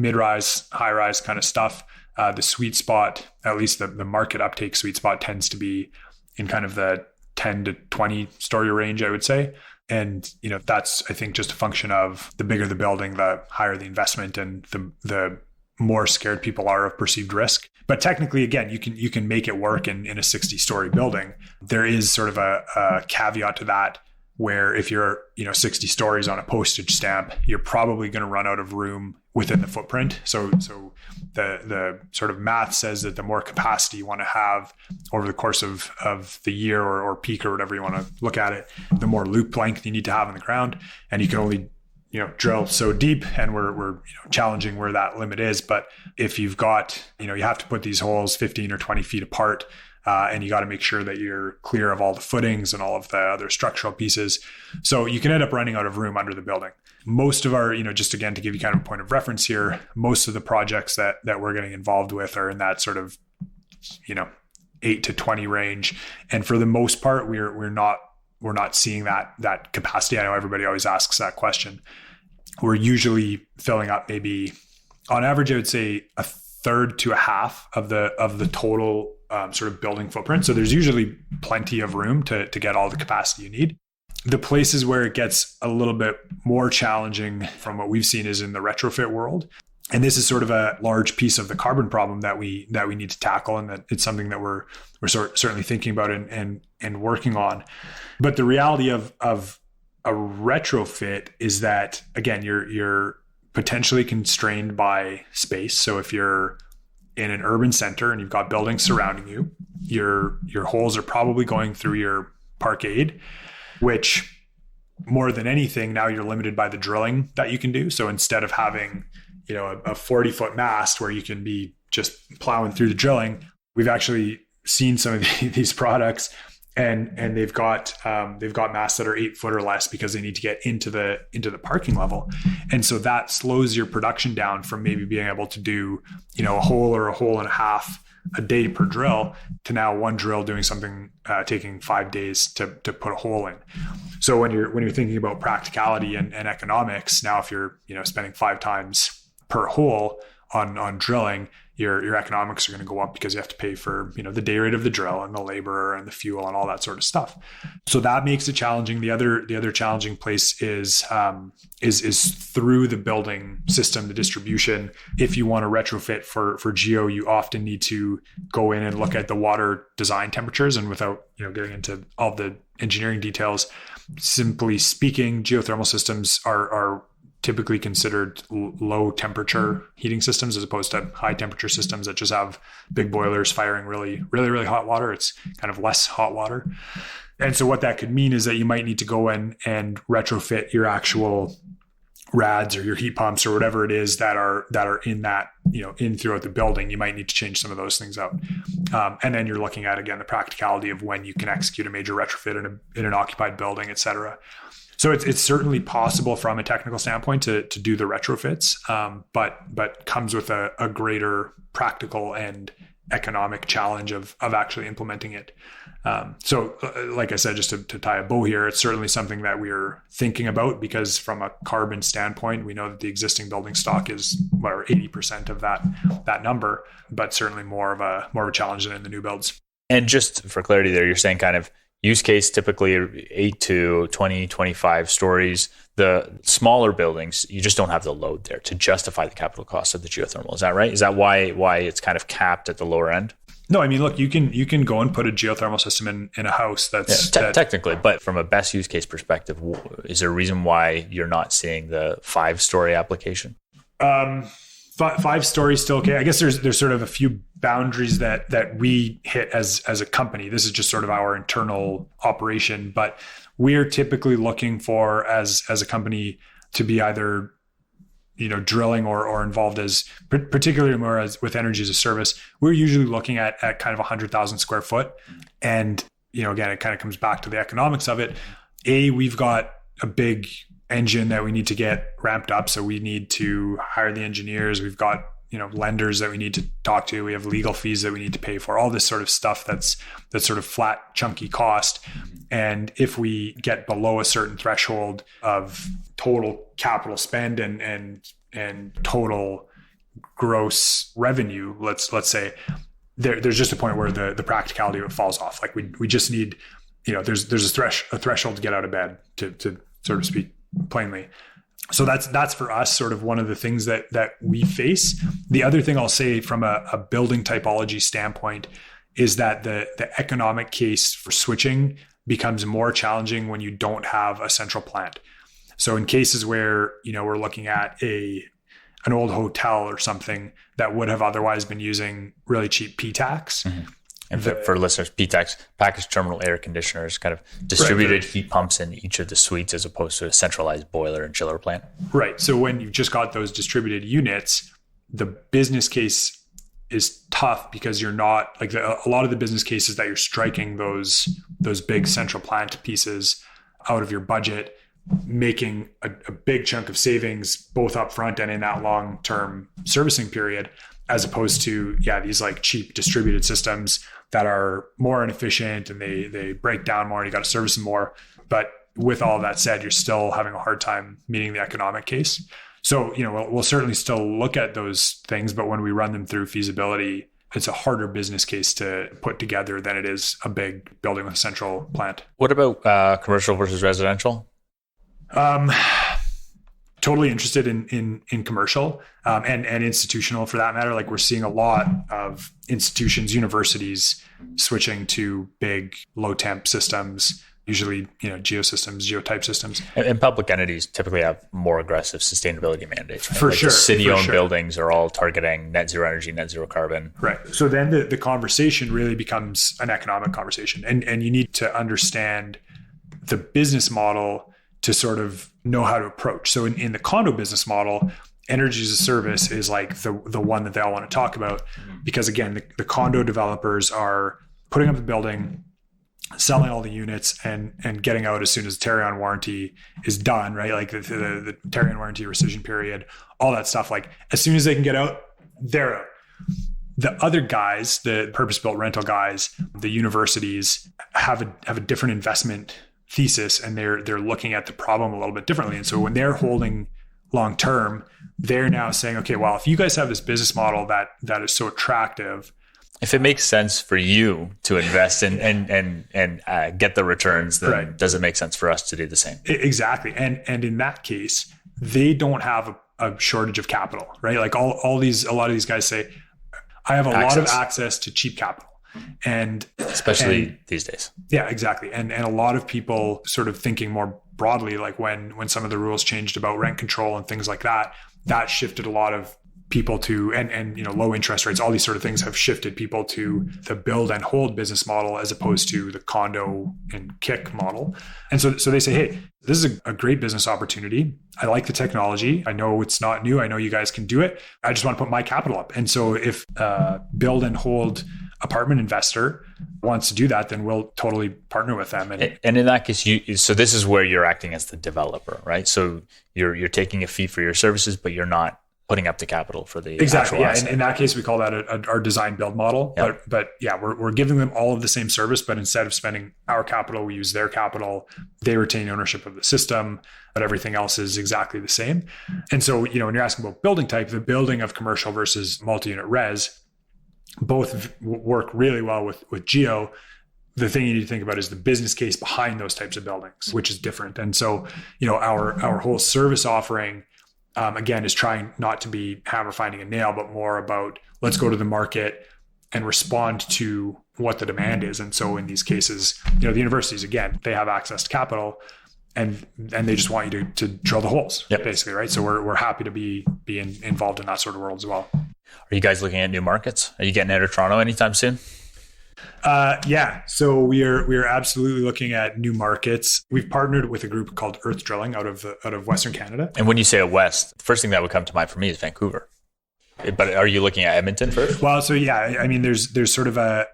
mid-rise, high-rise kind of stuff. The sweet spot, at least the market uptake sweet spot, tends to be in kind of the 10 to 20 story range, I would say. And, that's, I think, just a function of the bigger the building, the higher the investment, and the more scared people are of perceived risk. But technically, again, you can make it work in a 60-story building. There is sort of a caveat to that, where if you're 60 stories on a postage stamp, you're probably going to run out of room within the footprint. So the sort of math says that the more capacity you want to have over the course of the year or peak or whatever you want to look at it, the more loop length you need to have in the ground. And you can only drill so deep, and we're challenging where that limit is. But if you've got, you have to put these holes 15 or 20 feet apart, and you got to make sure that you're clear of all the footings and all of the other structural pieces. So you can end up running out of room under the building. Most of our, just again, to give you kind of a point of reference here, most of the projects that we're getting involved with are in that sort of, 8 to 20 range. And for the most part, we're not seeing that capacity. I know everybody always asks that question. We're usually filling up maybe, on average, I would say a third to a half of the total sort of building footprint. So there's usually plenty of room to get all the capacity you need. The places where it gets a little bit more challenging from what we've seen is in the retrofit world. And this is sort of a large piece of the carbon problem that we need to tackle, and that it's something that we're certainly thinking about and working on. But the reality of a retrofit is that, again, you're potentially constrained by space. So if you're in an urban center and you've got buildings surrounding you, your holes are probably going through your parkade, which more than anything, now you're limited by the drilling that you can do. So instead of having, a 40-foot mast where you can be just plowing through the drilling, we've actually seen some of these products and they've got masts that are 8 foot or less because they need to get into the parking level. And so that slows your production down from maybe being able to do, a hole or a hole and a half a day per drill to now one drill doing something, taking 5 days to put a hole in. So when you're thinking about practicality and economics, now if you're, spending 5 times per hole on drilling, your economics are going to go up because you have to pay for, the day rate of the drill and the labor and the fuel and all that sort of stuff. So that makes it challenging. The other challenging place is through the building system, the distribution. If you want to retrofit for geo, you often need to go in and look at the water design temperatures. And without, getting into all the engineering details, simply speaking, geothermal systems are typically considered low temperature heating systems as opposed to high temperature systems that just have big boilers firing really, really, really hot water. It's kind of less hot water. And so what that could mean is that you might need to go in and retrofit your actual rads or your heat pumps or whatever it is that are in that, in throughout the building. You might need to change some of those things out. And then you're looking at, again, the practicality of when you can execute a major retrofit in an occupied building, et cetera. So it's certainly possible from a technical standpoint to do the retrofits, but comes with a greater practical and economic challenge of actually implementing it. So like I said, just to tie a bow here, it's certainly something that we're thinking about because from a carbon standpoint, we know that the existing building stock is 80% of that number, but certainly more of a challenge than in the new builds. And just for clarity there, you're saying kind of use case typically 8 to 20, 25 stories. The smaller buildings, you just don't have the load there to justify the capital cost of the geothermal. Is that right? Is that why it's kind of capped at the lower end? No, I mean, look, you can go and put a geothermal system in a house that's technically, but from a best use case perspective, is there a reason why you're not seeing the 5-story application? 5 stories still okay. I guess there's sort of a few boundaries that we hit as a company. This is just sort of our internal operation, but we're typically looking for as a company to be either drilling or involved as particularly more as with energy as a service. We're usually looking at kind of 100,000 square foot, and again, it kind of comes back to the economics of it. We've got a big engine that we need to get ramped up. So we need to hire the engineers. We've got, lenders that we need to talk to. We have legal fees that we need to pay for, all this sort of stuff that's sort of flat, chunky cost. And if we get below a certain threshold of total capital spend and total gross revenue, let's say, there's just a point where the practicality of it falls off. Like we just need, there's a threshold to get out of bed, to sort of speak plainly. So that's for us sort of one of the things that we face. The other thing I'll say from a building typology standpoint is that the economic case for switching becomes more challenging when you don't have a central plant. So in cases where, we're looking at an old hotel or something that would have otherwise been using really cheap PTACs. Mm-hmm. And for listeners, PTACs, packaged terminal air conditioners, kind of distributed heat pumps in each of the suites as opposed to a centralized boiler and chiller plant. Right. So when you've just got those distributed units, the business case is tough because you're not like a lot of the business cases that you're striking those big central plant pieces out of your budget, making a big chunk of savings both up front and in that long-term servicing period, as opposed to these like cheap distributed systems that are more inefficient and they break down more and you got to service them more. But with all of that said, you're still having a hard time meeting the economic case. So, we'll certainly still look at those things, but when we run them through feasibility, it's a harder business case to put together than it is a big building with a central plant. What about commercial versus residential? totally interested in commercial and institutional for that matter. Like we're seeing a lot of institutions, universities switching to big low temp systems, usually, geosystems, geotype systems. And public entities typically have more aggressive sustainability mandates. Right? For sure. City-owned buildings are all targeting net zero energy, net zero carbon. Right. So then the conversation really becomes an economic conversation. And you need to understand the business model to sort of know how to approach. So in the condo business model, energy as a service is like the one that they all want to talk about, because again, the condo developers are putting up the building, selling all the units and getting out as soon as the Terry-on warranty is done, right? Like the Terry-on warranty rescission period, all that stuff. Like as soon as they can get out, they're out. The other guys, the purpose-built rental guys, the universities have a different investment thesis, and they're looking at the problem a little bit differently. And so when they're holding long-term, they're now saying, okay, well, if you guys have this business model that is so attractive, if it makes sense for you to invest and get the returns, then right, does it make sense for us to do the same? Exactly. And in that case, they don't have a shortage of capital, right? Like a lot of these guys say, I have a lot of access to cheap capital. And especially these days. Yeah, exactly. And a lot of people sort of thinking more broadly, like when some of the rules changed about rent control and things like that, that shifted a lot of people to, and low interest rates, all these sort of things have shifted people to the build and hold business model as opposed to the condo and kick model. And so they say, hey, this is a great business opportunity. I like the technology. I know it's not new. I know you guys can do it. I just want to put my capital up. And so if build and hold apartment investor wants to do that, then we'll totally partner with them. And in that case, so this is where you're acting as the developer, right? So you're taking a fee for your services, but you're not putting up the capital for the exactly. Yeah, in that case, we call that our design build model. Yep. But yeah, we're giving them all of the same service, but instead of spending our capital, we use their capital. They retain ownership of the system, but everything else is exactly the same. And so when you're asking about building type, the building of commercial versus multi-unit res, both work really well with geo. The thing you need to think about is the business case behind those types of buildings, which is different. And so, our whole service offering, again, is trying not to be hammer finding a nail, but more about let's go to the market and respond to what the demand is. And so in these cases, the universities, again, they have access to capital and they just want you to drill the holes, basically, right? So we're happy to be involved in that sort of world as well. Are you guys looking at new markets? Are you getting out of Toronto anytime soon? Yeah. So we are absolutely looking at new markets. We've partnered with a group called Earth Drilling out of Western Canada. And when you say West, the first thing that would come to mind for me is Vancouver. But are you looking at Edmonton first? Well, so yeah, I mean, there's sort of a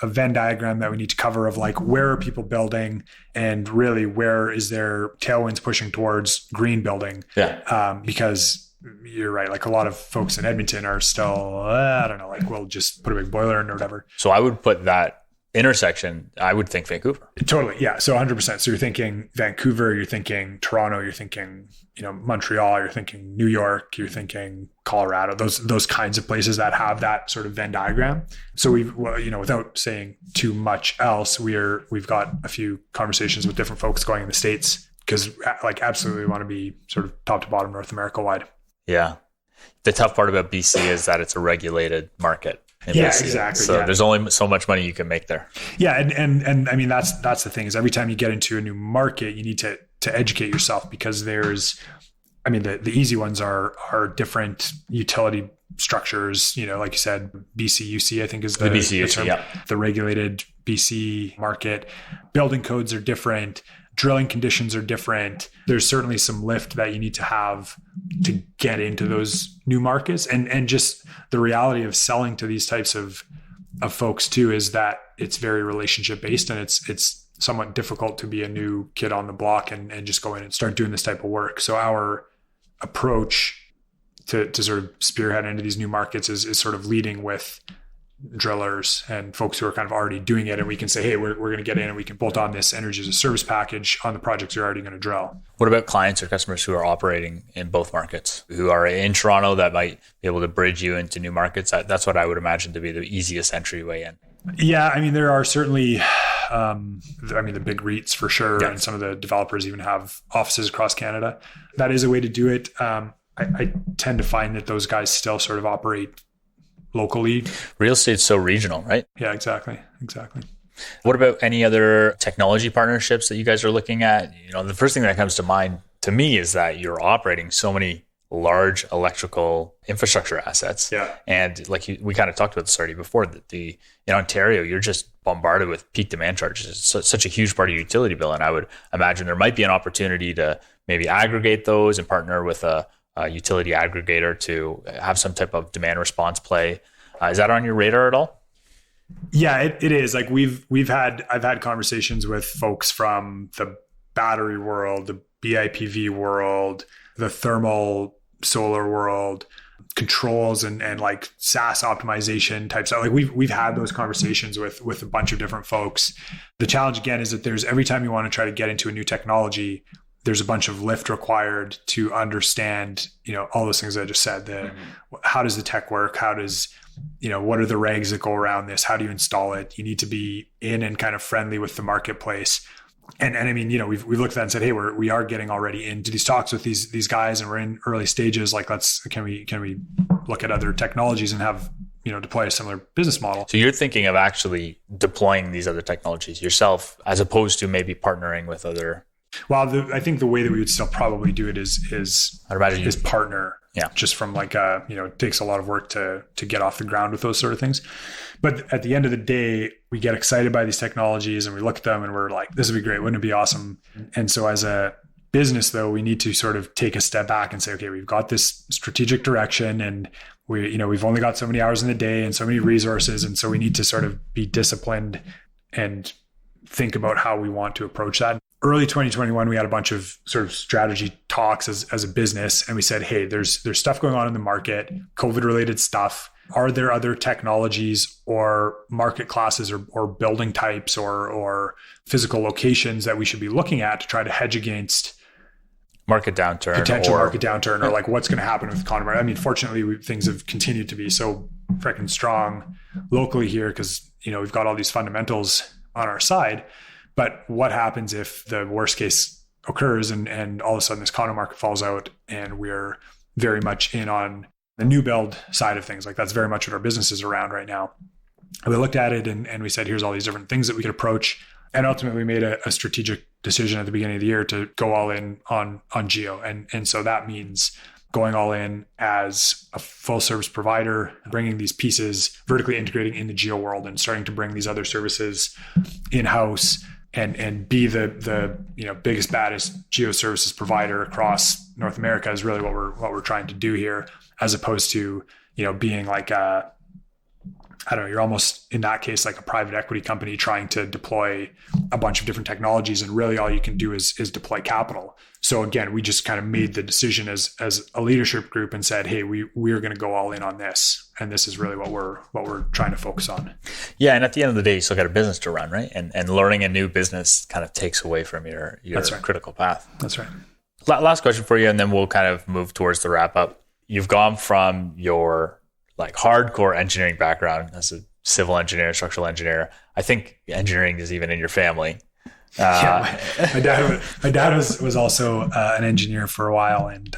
Venn diagram that we need to cover of like, where are people building and really where is their tailwinds pushing towards green building? Yeah. Because you're right. Like a lot of folks in Edmonton are still, I don't know, like we'll just put a big boiler in or whatever. So I would put that intersection, I would think Vancouver. Totally. Yeah. So 100%. So you're thinking Vancouver, you're thinking Toronto, you're thinking, Montreal, you're thinking New York, you're thinking Colorado, those kinds of places that have that sort of Venn diagram. So we've, without saying too much else, we've got a few conversations with different folks going in the States because like absolutely want to be sort of top to bottom North America wide. Yeah. The tough part about BC is that it's a regulated market. Yeah, BC. Exactly. So there's only so much money you can make there. Yeah. And I mean, that's the thing is every time you get into a new market, you need to educate yourself because the easy ones are different utility structures, like you said, BCUC, I think is the BCUC, term. Yeah. The regulated BC market. Building codes are different. Drilling conditions are different. There's certainly some lift that you need to have to get into those new markets. And just the reality of selling to these types of folks too, is that it's very relationship based and it's somewhat difficult to be a new kid on the block and just go in and start doing this type of work. So our approach to sort of spearhead into these new markets is sort of leading with drillers and folks who are kind of already doing it. And we can say, hey, we're going to get in and we can bolt on this energy as a service package on the projects you're already going to drill. What about clients or customers who are operating in both markets, who are in Toronto that might be able to bridge you into new markets? That's what I would imagine to be the easiest entryway in. Yeah, I mean, there are certainly The big REITs for sure. Yeah. And some of the developers even have offices across Canada. That is a way to do it. I tend to find that those guys still sort of operate locally. Real estate's so regional, right? Yeah, exactly. What about any other technology partnerships that you guys are looking at? The first thing that comes to mind to me is that you're operating so many large electrical infrastructure assets. Yeah. And we kind of talked about this already before, that in Ontario, you're just bombarded with peak demand charges. It's such a huge part of your utility bill. And I would imagine there might be an opportunity to maybe aggregate those and partner with a utility aggregator to have some type of demand response play. Is that on your radar at all? Yeah, it is. Like I've had conversations with folks from the battery world, the BIPV world, the thermal solar world, controls and like SaaS optimization type stuff. Like we've had those conversations with a bunch of different folks. The challenge again is that there's every time you want to try to get into a new technology, there's a bunch of lift required to understand, all those things I just said. How does the tech work? How does, what are the regs that go around this? How do you install it? You need to be in and kind of friendly with the marketplace. And we've looked at that and said, hey, we are getting already into these talks with these guys, and we're in early stages. Like, can we look at other technologies and have, deploy a similar business model? So you're thinking of actually deploying these other technologies yourself, as opposed to maybe partnering with other. Well, I think the way that we would still probably do it is partner. Yeah. Just from it takes a lot of work to get off the ground with those sort of things. But at the end of the day, we get excited by these technologies and we look at them and we're like, this would be great. Wouldn't it be awesome? And so as a business, though, we need to sort of take a step back and say, okay, we've got this strategic direction and we've only got so many hours in the day and so many resources. And so we need to sort of be disciplined and think about how we want to approach that. Early 2021, we had a bunch of sort of strategy talks as a business. And we said, hey, there's stuff going on in the market, COVID related stuff. Are there other technologies or market classes or building types or physical locations that we should be looking at to try to hedge against market downturn, potential market downturn, or like what's going to happen with the economy? Fortunately, things have continued to be so freaking strong locally here because, we've got all these fundamentals on our side. But what happens if the worst case occurs and all of a sudden this condo market falls out and we're very much in on the new build side of things? Like that's very much what our business is around right now. And we looked at it and we said, here's all these different things that we could approach. And ultimately we made a strategic decision at the beginning of the year to go all in on Geo. And so that means going all in as a full service provider, bringing these pieces, vertically integrating in the Geo world and starting to bring these other services in-house and be the biggest, baddest Geo services provider across North America is really what we're trying to do here, as opposed to, being like you're almost in that case like a private equity company trying to deploy a bunch of different technologies, and really all you can do is deploy capital. So again, we just kind of made the decision as a leadership group and said, hey, we're going to go all in on this, and this is really what we're trying to focus on. Yeah, and at the end of the day, you still got a business to run, right? And learning a new business kind of takes away from your That's right. critical path. That's right. Last question for you, and then we'll kind of move towards the wrap up. You've gone from your like hardcore engineering background as a civil engineer, structural engineer. I think engineering is even in your family. My dad was also an engineer for a while, and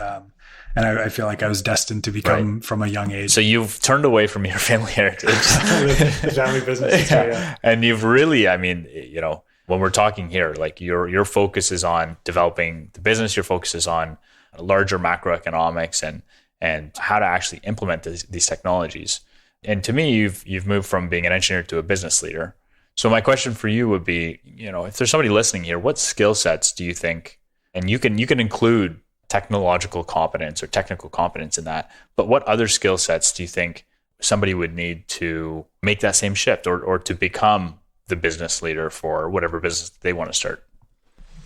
I feel like I was destined to become from a young age. So you've turned away from your family heritage, the family business, yeah. And you've really, when we're talking here, like your focus is on developing the business. Your focus is on larger macroeconomics and how to actually implement these technologies. And to me, you've moved from being an engineer to a business leader. So my question for you would be, if there's somebody listening here, what skill sets do you think, and you can include technological competence or technical competence in that, but what other skill sets do you think somebody would need to make that same shift or to become the business leader for whatever business they want to start?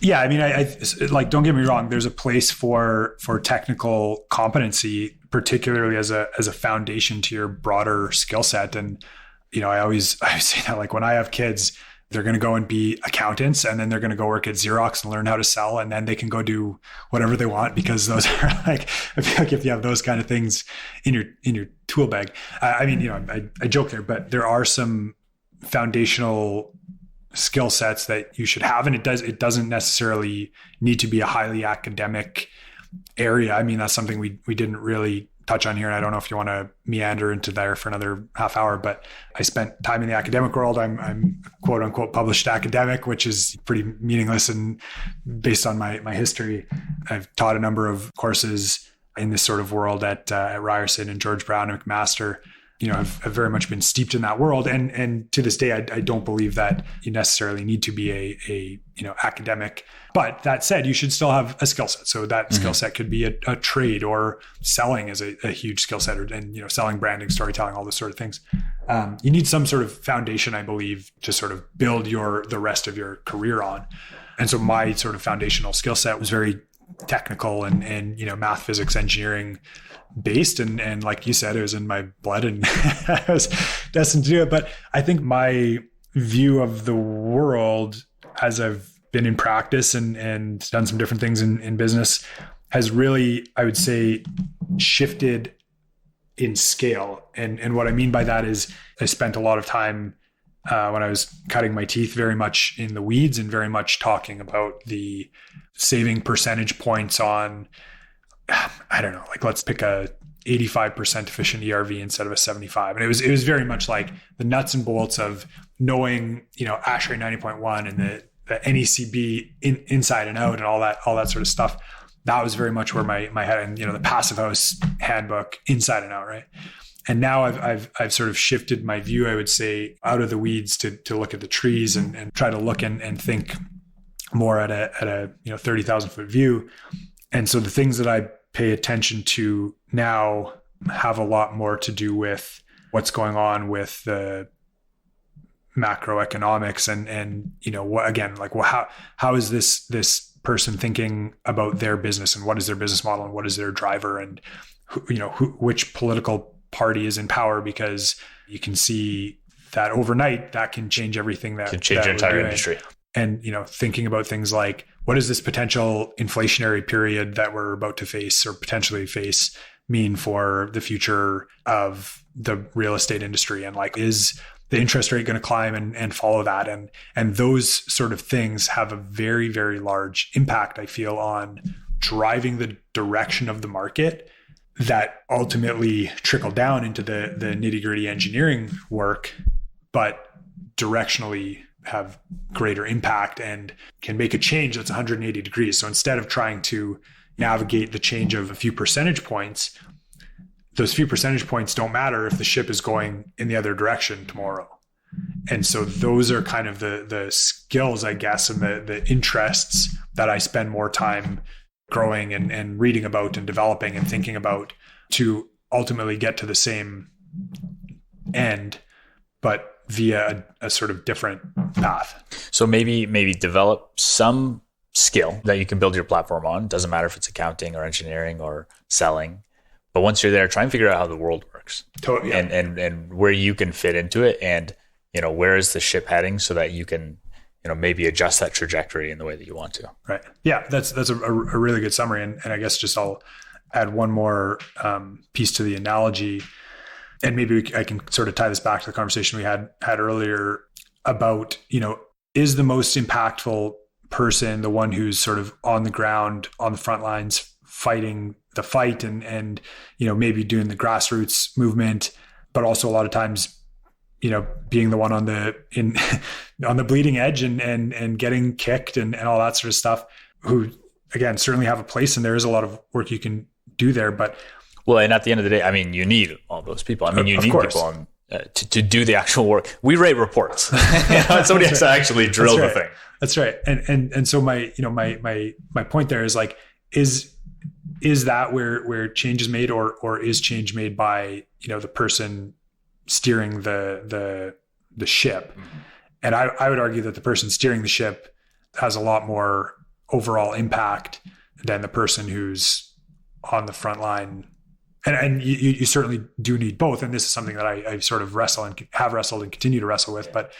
Yeah, I don't get me wrong. There's a place for technical competency, particularly as a foundation to your broader skill set. And I always say that, like, when I have kids, they're going to go and be accountants, and then they're going to go work at Xerox and learn how to sell, and then they can go do whatever they want, because those are like, I feel like if you have those kind of things in your tool bag, I joke there, but there are some foundational skill sets that you should have. And it doesn't necessarily need to be a highly academic area. I mean, that's something we didn't really touch on here. And I don't know if you want to meander into there for another half hour, but I spent time in the academic world. I'm quote unquote published academic, which is pretty meaningless. And based on my history, I've taught a number of courses in this sort of world at Ryerson and George Brown and McMaster. I've very much been steeped in that world. And to this day, I don't believe that you necessarily need to be a academic. But that said, you should still have a skill set. So that skill set could be a trade, or selling is a huge skill set, and selling, branding, storytelling, all those sort of things. You need some sort of foundation, I believe, to sort of build the rest of your career on. And so my sort of foundational skill set was very technical and math, physics, engineering based. And like you said, it was in my blood and I was destined to do it. But I think my view of the world, as I've been in practice and done some different things in business, has really, I would say, shifted in scale. And what I mean by that is I spent a lot of time when I was cutting my teeth very much in the weeds and very much talking about the saving percentage points on, I don't know, like let's pick a 85% efficient ERV instead of a 75. And it was very much like the nuts and bolts of knowing, ASHRAE 90.1 and the NECB inside and out and all that sort of stuff. That was very much where my head, and the Passive House handbook inside and out, right? And now I've sort of shifted my view, I would say, out of the weeds to look at the trees and try to look and think more at a 30,000 foot view. And so the things that I pay attention to now have a lot more to do with what's going on with the macroeconomics and what, again, like, well, how is this person thinking about their business, and what is their business model, and what is their driver, and which political party is in power, because you can see that overnight that can change everything that can change the entire industry. And, thinking about things like, what does this potential inflationary period that we're about to face or potentially face mean for the future of the real estate industry? And like, is the interest rate going to climb and follow that? And those sort of things have a very, very large impact, I feel, on driving the direction of the market that ultimately trickle down into the nitty-gritty engineering work, but directionally have greater impact and can make a change that's 180 degrees. So instead of trying to navigate the change of a few percentage points, those few percentage points don't matter if the ship is going in the other direction tomorrow. And so those are kind of the skills, I guess, and the interests that I spend more time growing and reading about and developing and thinking about to ultimately get to the same end, but via a sort of different path. So maybe develop some skill that you can build your platform on. Doesn't matter if it's accounting or engineering or selling, but once you're there, try and figure out how the world works. Totally, yeah. and where you can fit into it, and where is the ship heading, so that you can maybe adjust that trajectory in the way that you want to. Right. Yeah, that's a really good summary. And I guess just I'll add one more piece to the analogy. And maybe I can sort of tie this back to the conversation we had earlier about, is the most impactful person the one who's sort of on the ground, on the front lines, fighting the fight and maybe doing the grassroots movement, but also a lot of times, being the one on the bleeding edge and getting kicked and all that sort of stuff, who, again, certainly have a place, and there is a lot of work you can do there, but well, and at the end of the day, I mean, you need all those people. I mean, you need people on, to do the actual work. We write reports. Somebody has to actually drill the thing. That's right. And so my point there is like, is that where change is made, or is change made by, the person steering the ship? Mm-hmm. And I would argue that the person steering the ship has a lot more overall impact than the person who's on the front line. And you certainly do need both. And this is something that I sort of have wrestled and continue to wrestle with. But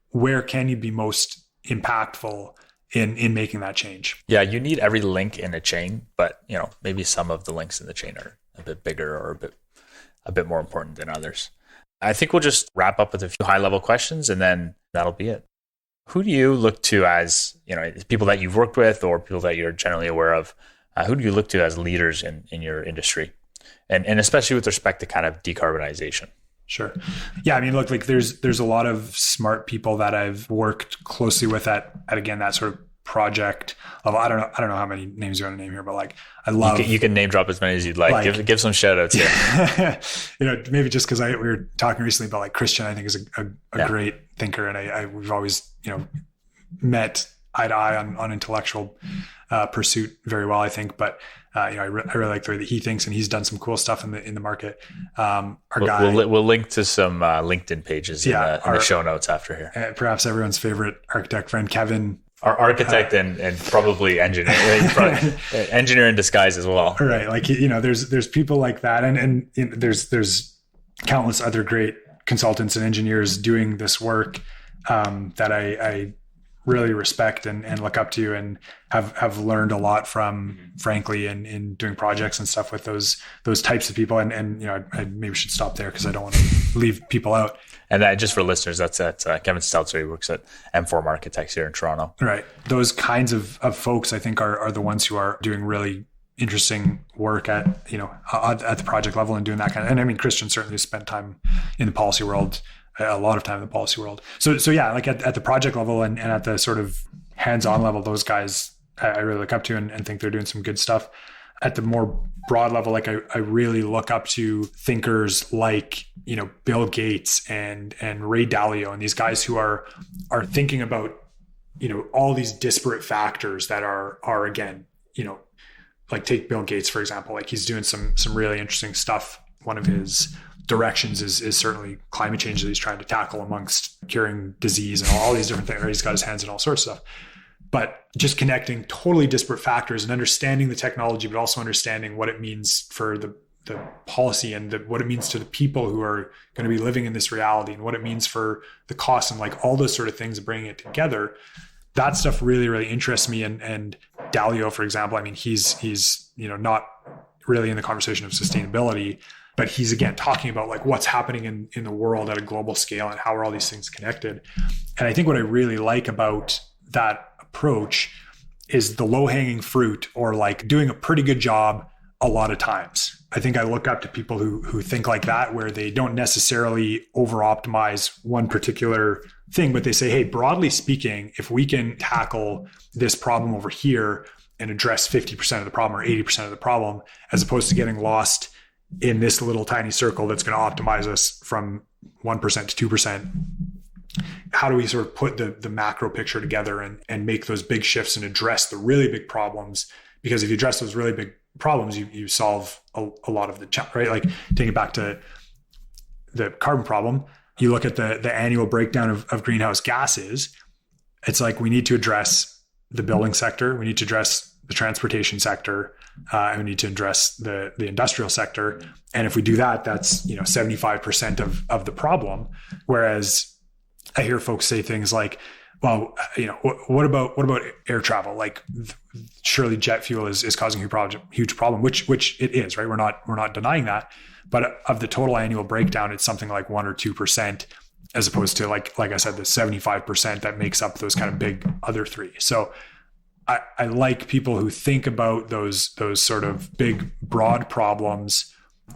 where can you be most impactful in making that change? Yeah, you need every link in a chain, but maybe some of the links in the chain are a bit bigger or a bit more important than others. I think we'll just wrap up with a few high-level questions, and then that'll be it. Who do you look to as, people that you've worked with or people that you're generally aware of? Who do you look to as leaders in your industry? And especially with respect to kind of decarbonization? Sure. Yeah. I mean, look, like there's a lot of smart people that I've worked closely with at again, that sort of project level. I don't know how many names you want to name here, but like I love. You can name drop as many as you'd like. Give some shout outs here. Maybe just because we were talking recently about like Christian, I think is a great thinker, and we've always met eye to eye on intellectual pursuit very well, I think. But I really like the way that he thinks, and he's done some cool stuff in the market. We'll link to some LinkedIn pages in the show notes after here. Perhaps everyone's favorite architect friend, Kevin. Our architect and probably engineer, engineer in disguise as well. Right. Like, there's people like that. And there's countless other great consultants and engineers doing this work that I really respect and look up to and have learned a lot from, frankly, in doing projects and stuff with those types of people. And I maybe should stop there because I don't want to leave people out. And that, just for listeners, that's at Kevin Stelzer. He works at M4 Architects here in Toronto. Right. Those kinds of folks, I think, are the ones who are doing really interesting work at the project level and doing that kind of. And I mean, Christian certainly spent time in the policy world, a lot of time in the policy world. So yeah, like at the project level and at the sort of hands-on level, those guys I really look up to and think they're doing some good stuff. At the more broad level, like I really look up to thinkers like, Bill Gates and Ray Dalio and these guys who are thinking about, all these disparate factors that are again, like take Bill Gates, for example, like he's doing some really interesting stuff. One of his directions is certainly climate change that he's trying to tackle amongst curing disease and all these different things. Right? He's got his hands in all sorts of stuff. But just connecting totally disparate factors and understanding the technology, but also understanding what it means for the policy and what it means to the people who are going to be living in this reality and what it means for the cost and like all those sort of things, bringing it together. That stuff really, really interests me. And Dalio, for example, I mean, he's not really in the conversation of sustainability, but he's again talking about like what's happening in the world at a global scale and how are all these things connected. And I think what I really like about that approach is the low-hanging fruit, or like doing a pretty good job a lot of times. I think I look up to people who think like that, where they don't necessarily over-optimize one particular thing, but they say, hey, broadly speaking, if we can tackle this problem over here and address 50% of the problem or 80% of the problem, as opposed to getting lost in this little tiny circle that's going to optimize us from 1% to 2%, how do we sort of put the macro picture together and make those big shifts and address the really big problems? Because if you address those really big problems, you solve a lot of the challenge, right? Like take it back to the carbon problem. You look at the annual breakdown of greenhouse gases. It's like we need to address the building sector. We need to address the transportation sector. And we need to address the industrial sector. And if we do that, that's 75% of the problem. Whereas I hear folks say things like, well, what about air travel? Like surely jet fuel is causing a huge problem, which it is, right? We're not denying that. But of the total annual breakdown, it's something like 1 or 2%, as opposed to like I said, the 75% that makes up those kind of big other three. So I like people who think about those sort of big, broad problems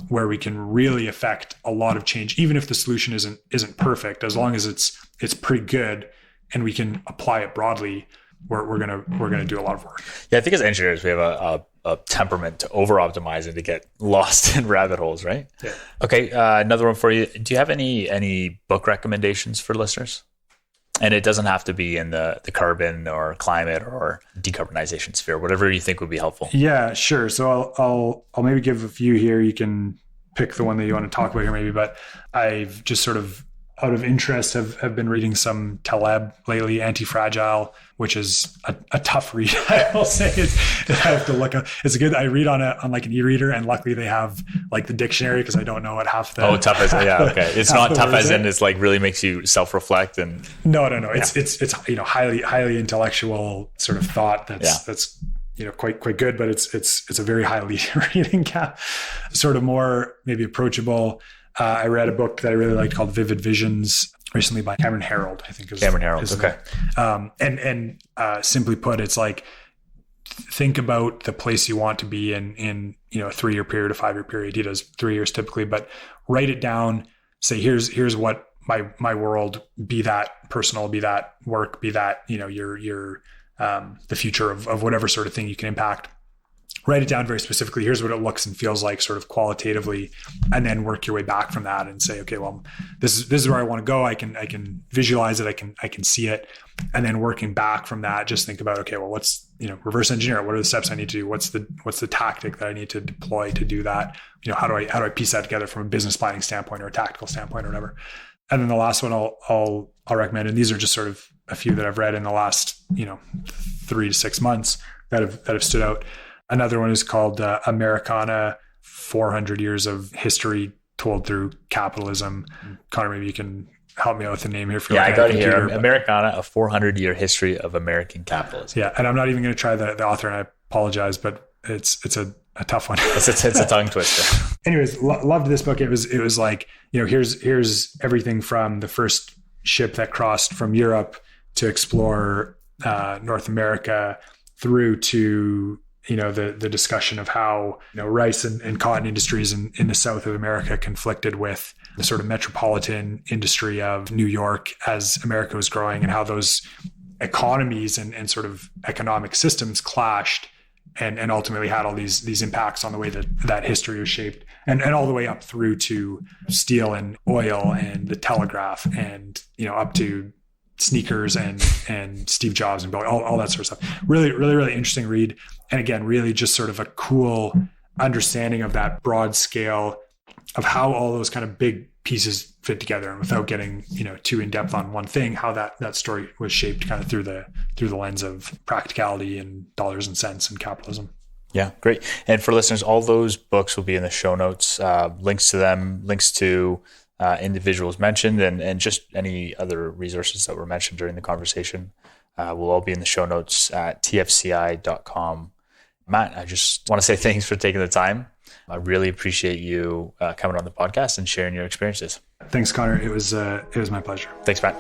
where we can really affect a lot of change, even if the solution isn't perfect. As long as it's pretty good and we can apply it broadly, we're gonna do a lot of work. Yeah, I think as engineers we have a temperament to over optimize and to get lost in rabbit holes, right? Yeah. Okay, another one for you. Do you have any book recommendations for listeners? And it doesn't have to be in the carbon or climate or decarbonization sphere, whatever you think would be helpful. Yeah, sure. So I'll maybe give a few here. You can pick the one that you want to talk about here maybe, but I've just sort of out of interest have been reading some Taleb lately, Anti-Fragile, which is a tough read. I will say I have to look up. It's good. I read on like an e-reader, and luckily they have like the dictionary because I don't know what half the. Oh, tough as okay. It's not tough as in it's like really makes you self-reflect and. No. Yeah. It's highly intellectual sort of thought that's quite good, but it's a very highly reading sort of more maybe approachable. I read a book that I really liked called Vivid Visions recently by Cameron Herold, I think. Cameron Herold, okay. And simply put, it's like, think about the place you want to be in a 3-year period, a 5-year period. He does 3 years typically, but write it down. Say, here's what my world, be that personal, be that work, be that, your the future of whatever sort of thing you can impact. Write it down very specifically. Here's what it looks and feels like, sort of qualitatively, and then work your way back from that and say, okay, well, this is where I want to go. I can visualize it. I can see it. And then working back from that, just think about, okay, well, what's, reverse engineer it. What are the steps I need to do? What's the tactic that I need to deploy to do that? How do I piece that together from a business planning standpoint or a tactical standpoint or whatever? And then the last one I'll recommend, and these are just sort of a few that I've read in the last, 3 to 6 months that have stood out. Another one is called Americana, 400 Years of History Told Through Capitalism. Connor, maybe you can help me out with the name here. I got it here. Americana, a 400-year history of American capitalism. Yeah, and I'm not even going to try the author, and I apologize, but it's a tough one. It's a tongue twister. Anyways, loved this book. It was like, here's everything from the first ship that crossed from Europe to explore North America through to the discussion of how rice and cotton industries in the south of America conflicted with the sort of metropolitan industry of New York as America was growing, and how those economies and sort of economic systems clashed and ultimately had all these impacts on the way that history was shaped, and all the way up through to steel and oil and the telegraph, and up to sneakers and Steve Jobs and all that sort of stuff. Really, really, really interesting read. And again, really just sort of a cool understanding of that broad scale of how all those kind of big pieces fit together, and without getting too in depth on one thing, how that story was shaped kind of through the lens of practicality and dollars and cents and capitalism. Yeah, great. And for listeners, all those books will be in the show notes. Links to them, links to individuals mentioned, and just any other resources that were mentioned during the conversation will all be in the show notes at tfci.com. Matt, I just want to say thanks for taking the time. I really appreciate you coming on the podcast and sharing your experiences. Thanks, Connor. It was my pleasure. Thanks, Matt.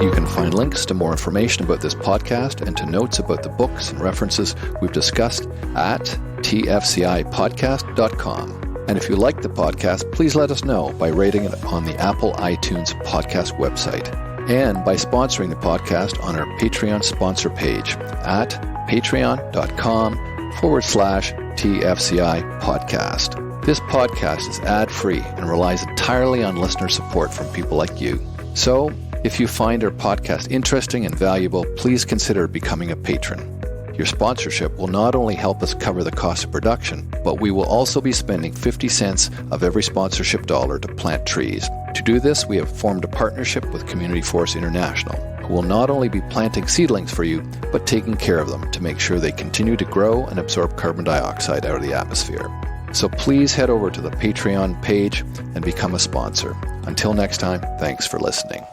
You can find links to more information about this podcast and to notes about the books and references we've discussed at tfcipodcast.com. And if you like the podcast, please let us know by rating it on the Apple iTunes podcast website, and by sponsoring the podcast on our Patreon sponsor page at patreon.com/TFCI podcast. This podcast is ad-free and relies entirely on listener support from people like you. So, if you find our podcast interesting and valuable, please consider becoming a patron. Your sponsorship will not only help us cover the cost of production, but we will also be spending 50 cents of every sponsorship dollar to plant trees. To do this, we have formed a partnership with Community Forest International, who will not only be planting seedlings for you, but taking care of them to make sure they continue to grow and absorb carbon dioxide out of the atmosphere. So please head over to the Patreon page and become a sponsor. Until next time, thanks for listening.